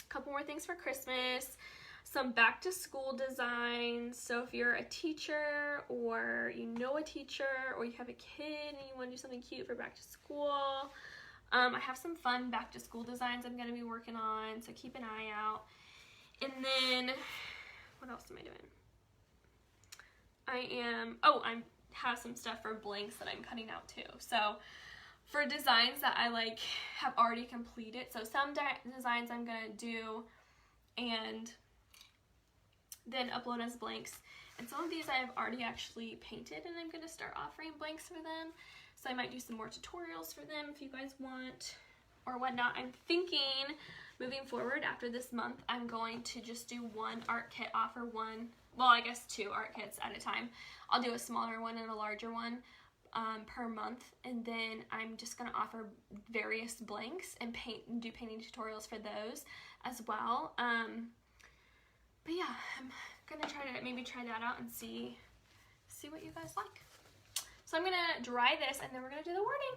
couple more things for Christmas, some back to school designs. So if you're a teacher, or you know a teacher, or you have a kid and you want to do something cute for back to school, I have some fun back to school designs I'm going to be working on, so keep an eye out. And then what else am I doing? I have some stuff for blanks that I'm cutting out too. So for designs that I like have already completed, so some designs I'm gonna do and then upload as blanks, and some of these I've already actually painted and I'm gonna start offering blanks for them. So I might do some more tutorials for them if you guys want or whatnot. I'm thinking moving forward after this month, I'm going to just do one art kit, offer one, well, I guess 2 art kits at a time. I'll do a smaller one and a larger one per month, and then I'm just going to offer various blanks and do painting tutorials for those as well. But yeah, I'm going to try to maybe try that out and see what you guys like. So I'm going to dry this, and then we're going to do the wording.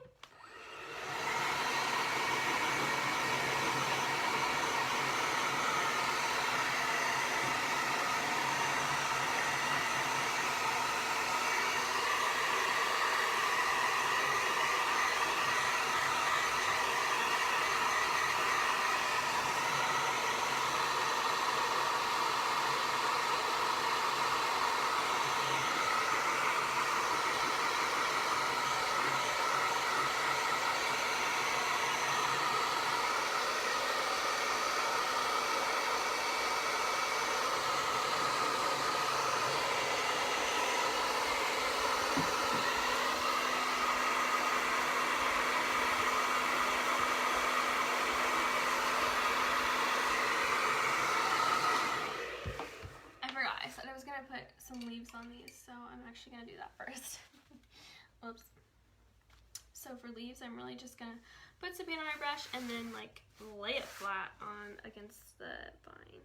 Put some leaves on these, so I'm actually going to do that first. Oops. So for leaves, I'm really just going to put some paint on my brush and then like lay it flat on against the vine.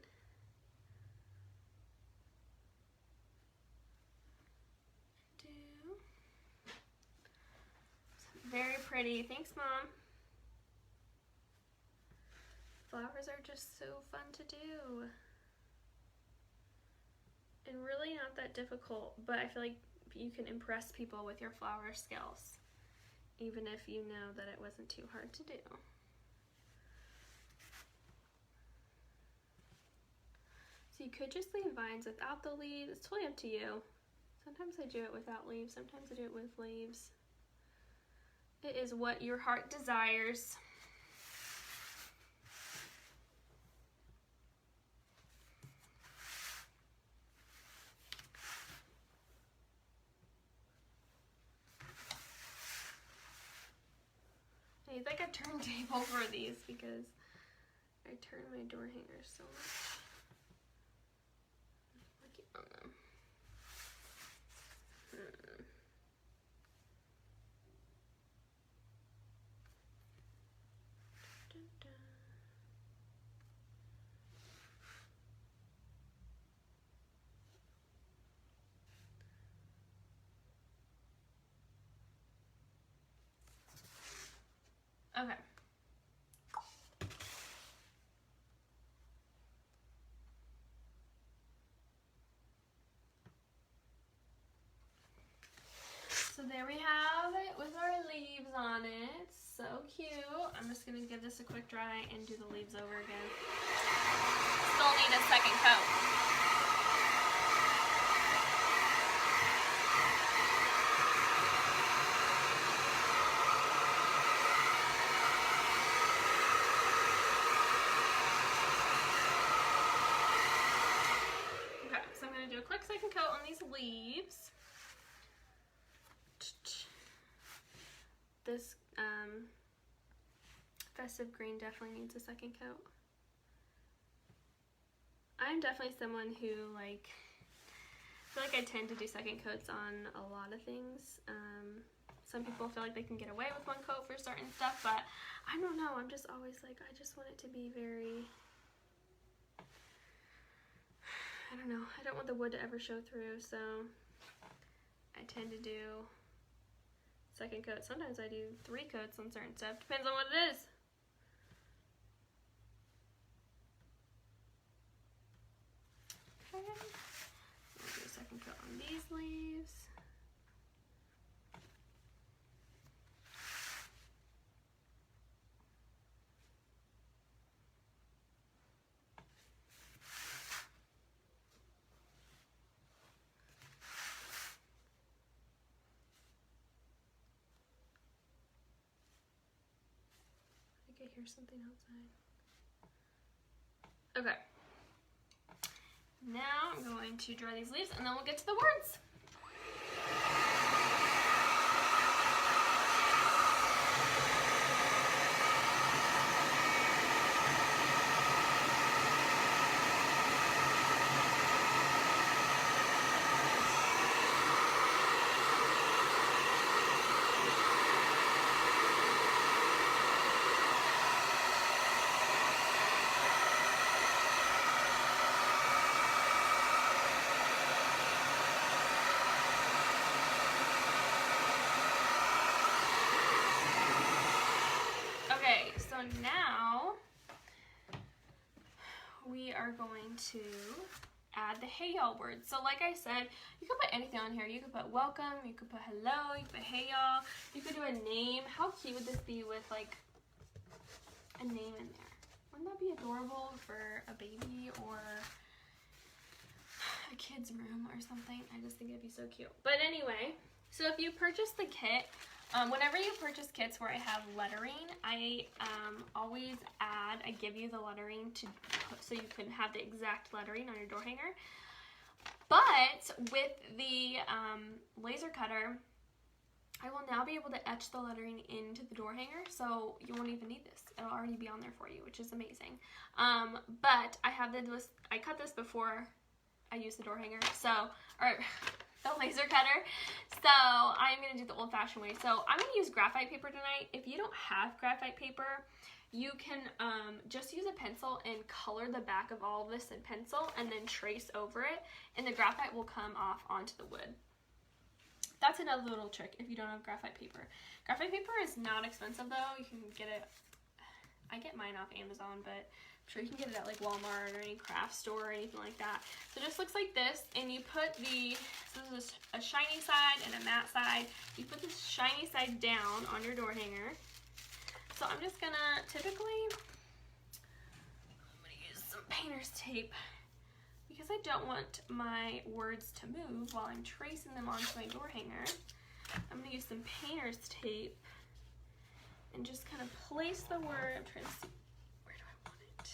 Very pretty. Thanks, Mom. Flowers are just so fun to do. And really not that difficult, but I feel like you can impress people with your flower skills, even if you know that it wasn't too hard to do. So you could just leave vines without the leaves. It's totally up to you. Sometimes I do it without leaves, sometimes I do it with leaves. It is what your heart desires. I need like a turntable for these because I turn my door hangers so much. Working on them. Okay. So there we have it with our leaves on it. So cute. I'm just going to give this a quick dry and do the leaves over again. Still need a second coat. Okay, so I'm going to do a quick second coat on these leaves. This festive green definitely needs a second coat. I'm definitely someone who I feel like I tend to do second coats on a lot of things. Some people feel like they can get away with one coat for certain stuff, but I don't know. I'm just always like, I just want it to be very, I don't know. I don't want the wood to ever show through, so I tend to do second coat. Sometimes I do 3 coats on certain stuff. Depends on what it is. Okay. I'll do a second coat on these leaves. I hear something outside. Okay. Now I'm going to dry these leaves and then we'll get to the words. Now we are going to add the hey y'all words. So like I said, you could put anything on here. You could put welcome, you could put hello, you could put hey y'all, you could do a name. How cute would this be with like a name in there? Wouldn't that be adorable for a baby or a kid's room or something? I just think it'd be so cute. But anyway, so if you purchase the kit, whenever you purchase kits where I have lettering, I always I give you the lettering to put, so you can have the exact lettering on your door hanger. But with the laser cutter, I will now be able to etch the lettering into the door hanger, so you won't even need this. It'll already be on there for you, which is amazing. But I have I cut this before I use the door hanger, or the laser cutter. So I'm going to do the old-fashioned way. So I'm going to use graphite paper tonight. If you don't have graphite paper, you can just use a pencil and color the back of all of this in pencil and then trace over it, and the graphite will come off onto the wood. That's another little trick if you don't have graphite paper. Graphite paper is not expensive though. You can get it, I get mine off Amazon, but I'm sure you can get it at like Walmart or any craft store or anything like that. So it just looks like this, and you put so this is a shiny side and a matte side. You put this shiny side down on your door hanger. So I'm just gonna, I'm gonna use some painter's tape because I don't want my words to move while I'm tracing them onto my door hanger. I'm gonna use some painter's tape and just kind of place the word. I'm trying to see, where do I want it?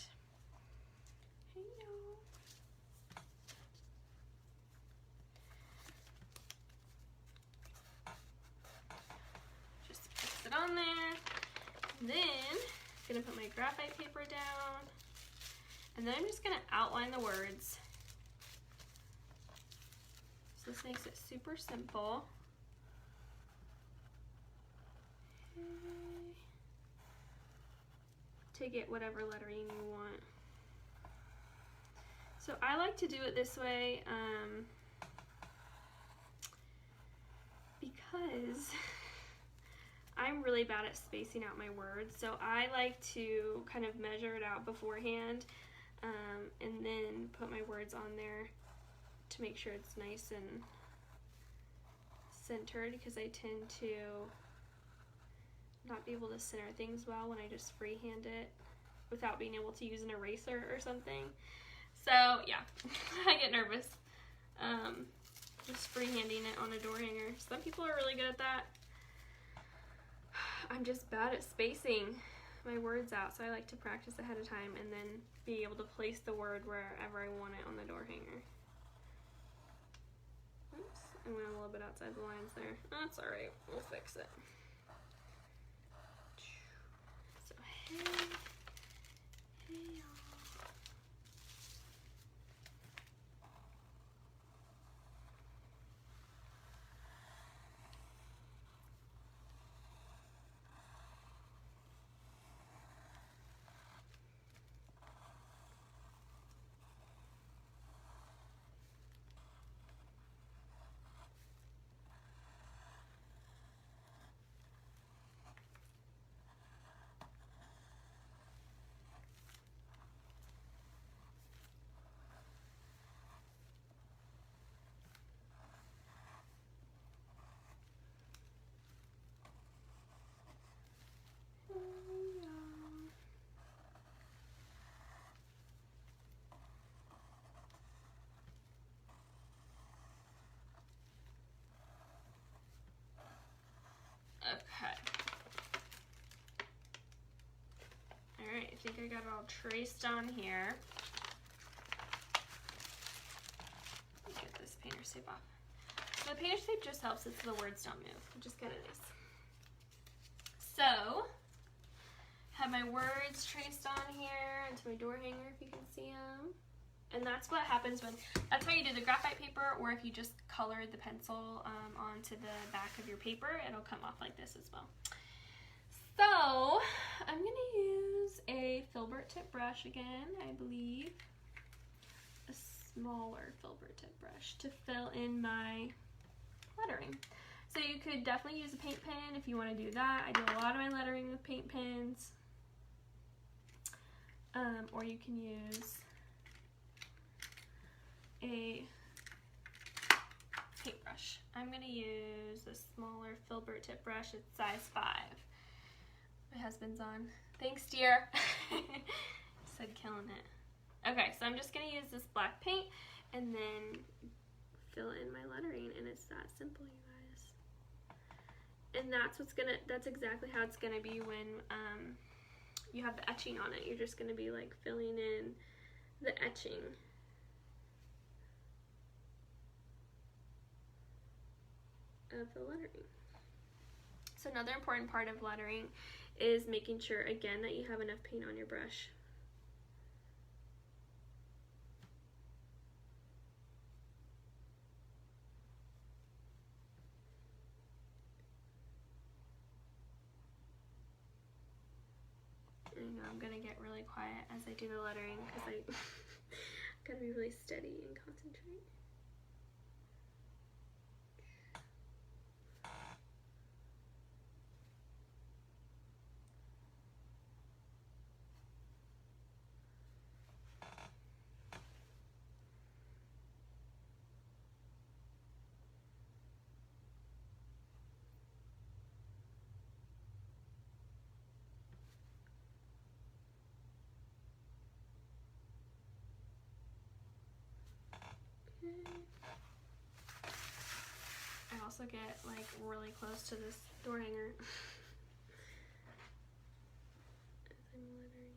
Hey y'all. Just place it on there. And then I'm gonna put my graphite paper down, and then I'm just gonna outline the words. So this makes it super simple. To get whatever lettering you want. So I like to do it this way because I'm really bad at spacing out my words. So I like to kind of measure it out beforehand and then put my words on there to make sure it's nice and centered, because I tend to not be able to center things well when I just freehand it without being able to use an eraser or something. So yeah, I get nervous just freehanding it on a door hanger. Some people are really good at that. I'm just bad at spacing my words out, so I like to practice ahead of time and then be able to place the word wherever I want it on the door hanger. Oops, I went a little bit outside the lines there. That's alright, we'll fix it. So hey, y'all. Okay. Alright, I think I got it all traced on here. Let me get this painter's tape off. So the painter's tape just helps so the words don't move, which is kind of nice. So, have my words traced on here into my door hanger if you can see them. And that's what happens that's how you do the graphite paper, or if you just colored the pencil onto the back of your paper, it'll come off like this as well. So, I'm going to use a filbert tip brush again, I believe. A smaller filbert tip brush to fill in my lettering. So you could definitely use a paint pen if you want to do that. I do a lot of my lettering with paint pens. Or you can use a paintbrush. I'm going to use a smaller filbert tip brush. It's size 5. My husband's on. Thanks, dear. Said killing it. Okay, so I'm just going to use this black paint and then fill in my lettering, and it's that simple, you guys. And that's exactly how it's gonna be when you have the etching on it. You're just gonna be like filling in the etching. Of the lettering. So another important part of lettering is making sure, again, that you have enough paint on your brush. And I'm gonna get really quiet as I do the lettering because I gotta be really steady and concentrate. I also get like really close to this door hanger as I'm lettering.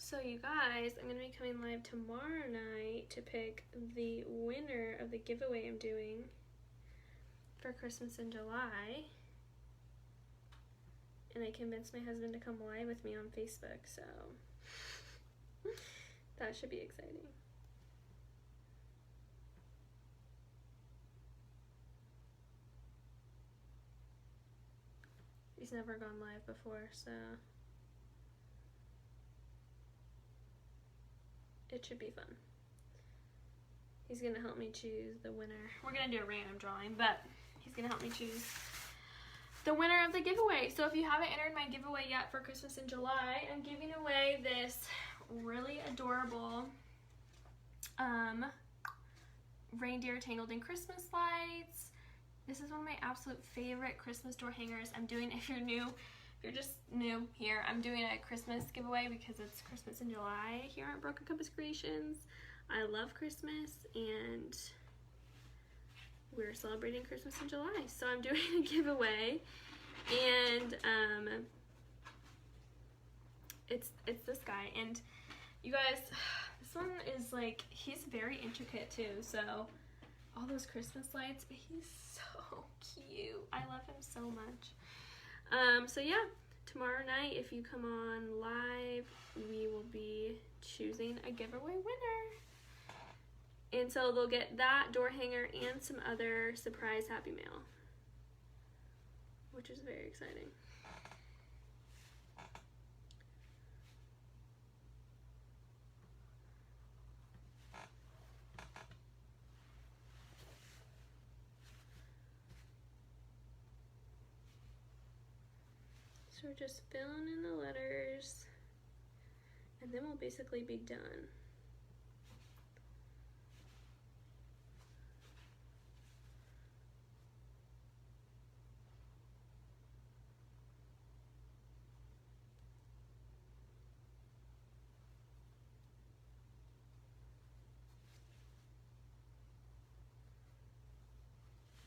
So you guys, I'm going to be coming live tomorrow night to pick the winner of the giveaway I'm doing for Christmas in July. And I convinced my husband to come live with me on Facebook, so that should be exciting. He's never gone live before, so it should be fun. He's gonna help me choose the winner. We're gonna do a random drawing, but he's gonna help me choose the winner of the giveaway. So if you haven't entered my giveaway yet for Christmas in July, I'm giving away this really adorable reindeer tangled in Christmas lights. This is one of my absolute favorite Christmas door hangers. I'm doing, if you're just new here, I'm doing a Christmas giveaway because it's Christmas in July here at Broken Compass Creations. I love Christmas and we're celebrating Christmas in July. So I'm doing a giveaway and it's this guy. And you guys, this one is like, he's very intricate too. So all those Christmas lights, but he's so cute. I love him so much. So yeah, tomorrow night, if you come on live, we will be choosing a giveaway winner. And so they'll get that door hanger and some other surprise Happy Mail, which is very exciting. So we're just filling in the letters, and then we'll basically be done.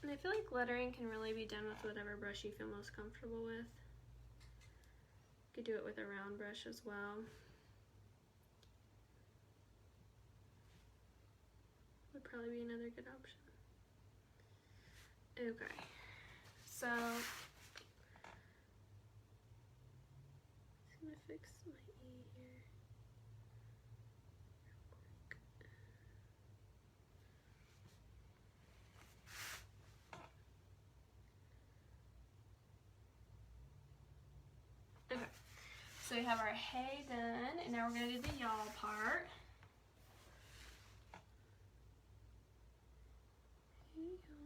And I feel like lettering can really be done with whatever brush you feel most comfortable with. You could do it with a round brush as well. Would probably be another good option. Okay, so I'm just gonna fix my E here. Okay, so we have our hey done, and now we're gonna do the y'all part. Hey y'all.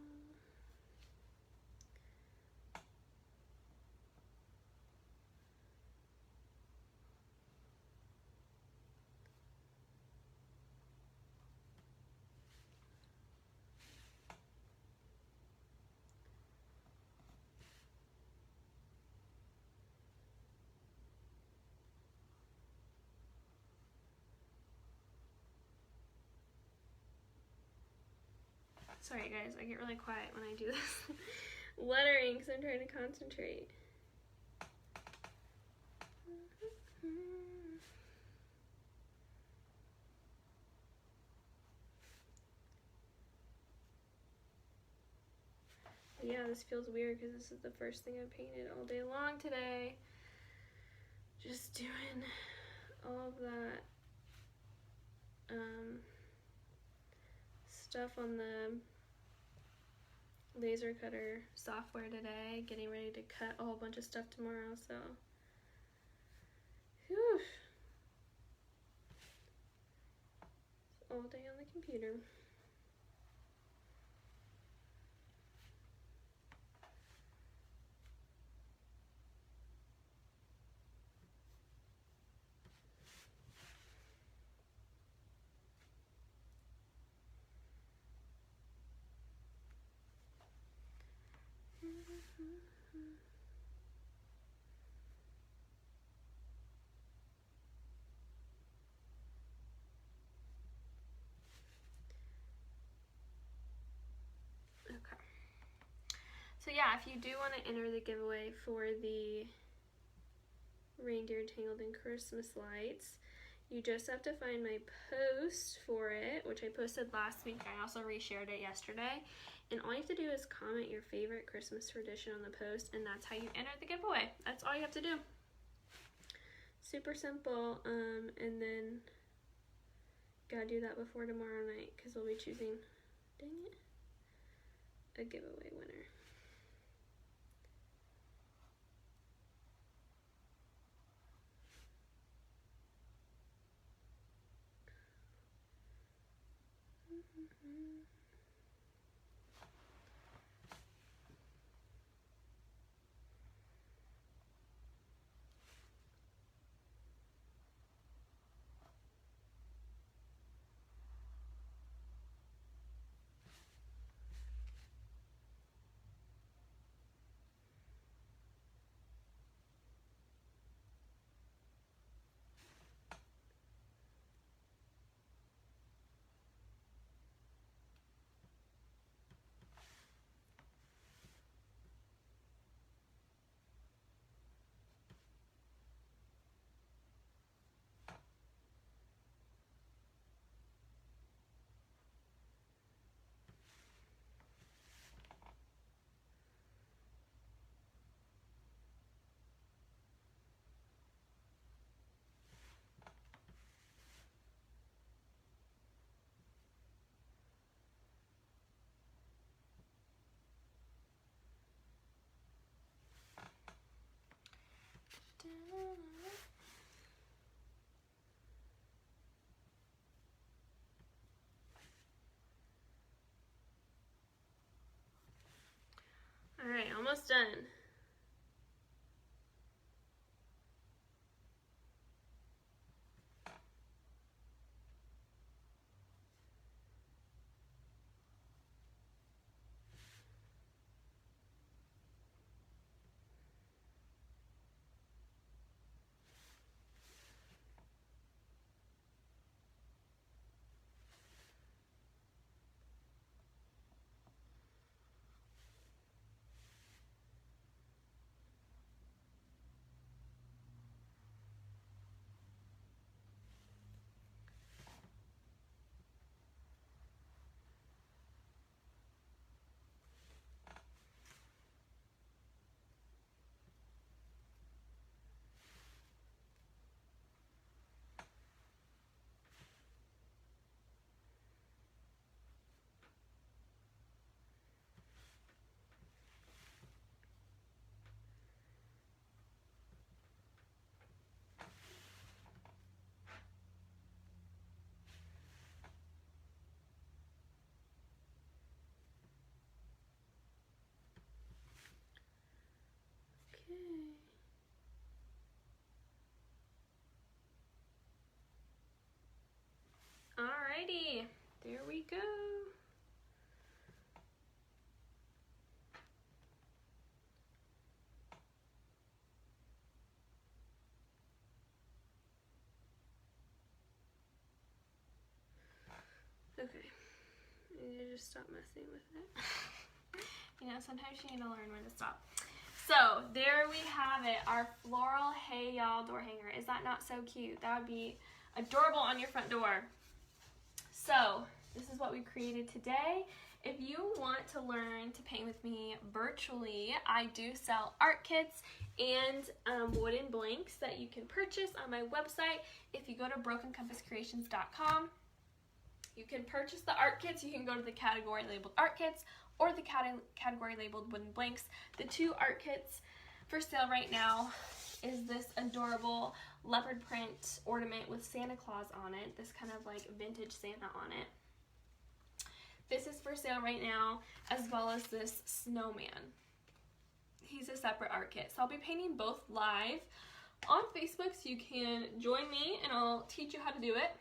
Sorry guys, I get really quiet when I do this lettering because I'm trying to concentrate. But yeah, this feels weird because this is the first thing I painted all day long today. Just doing all of that stuff on the laser cutter software today, getting ready to cut a whole bunch of stuff tomorrow, so whew. All day on the computer. So yeah, if you do want to enter the giveaway for the Reindeer Tangled in Christmas Lights, You just have to find my post for it, which I posted last week. I also reshared it yesterday. And all you have to do is comment your favorite Christmas tradition on the post, and that's how you enter the giveaway. That's all you have to do. Super simple. And then gotta do that before tomorrow night, because we'll be choosing, dang it, a giveaway winner. All right, almost done. Alrighty, there we go. Okay, I need to just stop messing with it. You know, sometimes you need to learn when to stop. So, there we have it, our floral Hey Y'all door hanger. Is that not so cute? That would be adorable on your front door. So, this is what we created today. If you want to learn to paint with me virtually, I do sell art kits and wooden blanks that you can purchase on my website. If you go to brokencompasscreations.com, you can purchase the art kits. You can go to the category labeled art kits or the category labeled wooden blanks. The two art kits for sale right now is this adorable leopard print ornament with Santa Claus on it, this kind of like vintage Santa on it. This is for sale right now, as well as this snowman. He's a separate art kit. So I'll be painting both live on Facebook, so you can join me and I'll teach you how to do it.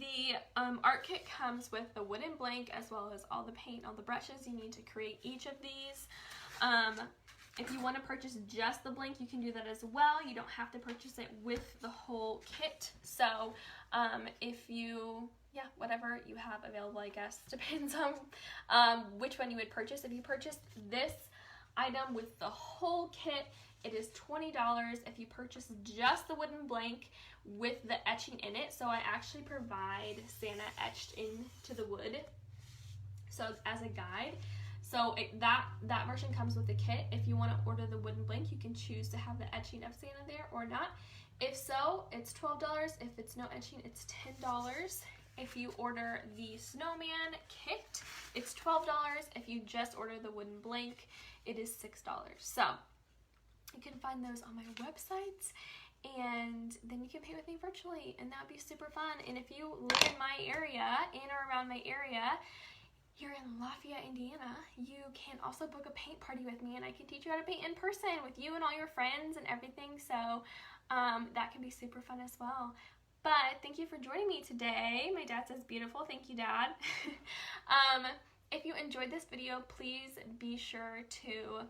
The art kit comes with the wooden blank as well as all the paint, all the brushes you need to create each of these. If you want to purchase just the blank, you can do that as well. You don't have to purchase it with the whole kit. So if you, whatever you have available, I guess, depends on which one you would purchase. If you purchase this item with the whole kit, It is $20 if you purchase just the wooden blank with the etching in it. So I actually provide Santa etched into the wood, so as a guide. So that version comes with the kit. If you want to order the wooden blank, you can choose to have the etching of Santa there or not. If so, it's $12. If it's no etching, it's $10. If you order the snowman kit, it's $12. If you just order the wooden blank, it is $6. So you can find those on my website, and then you can pay with me virtually, and that'd be super fun. And if you live in my area, in or around my area, you're in Lafayette, Indiana, you can also book a paint party with me, and I can teach you how to paint in person with you and all your friends and everything. So that can be super fun as well. But thank you for joining me today. My dad says beautiful. Thank you, Dad. If you enjoyed this video, please be sure to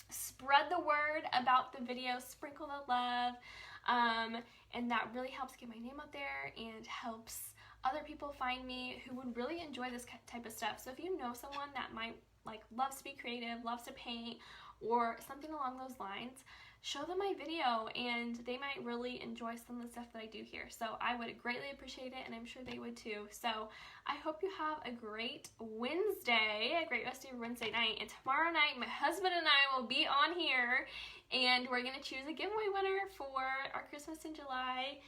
spread the word about the video, sprinkle the love, and that really helps get my name out there and helps other people find me who would really enjoy this type of stuff. So if you know someone that might loves to be creative, loves to paint, or something along those lines, show them my video and they might really enjoy some of the stuff that I do here. So I would greatly appreciate it, and I'm sure they would too. So I hope you have a great Wednesday, a great rest of your Wednesday night. And tomorrow night, my husband and I will be on here, and we're going to choose a giveaway winner for our Christmas in July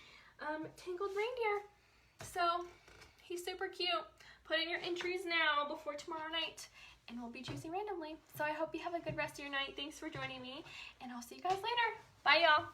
Tangled Reindeer. So he's super cute. Put in your entries now before tomorrow night, and we'll be choosing randomly. So I hope you have a good rest of your night. Thanks for joining me, and I'll see you guys later. Bye, y'all.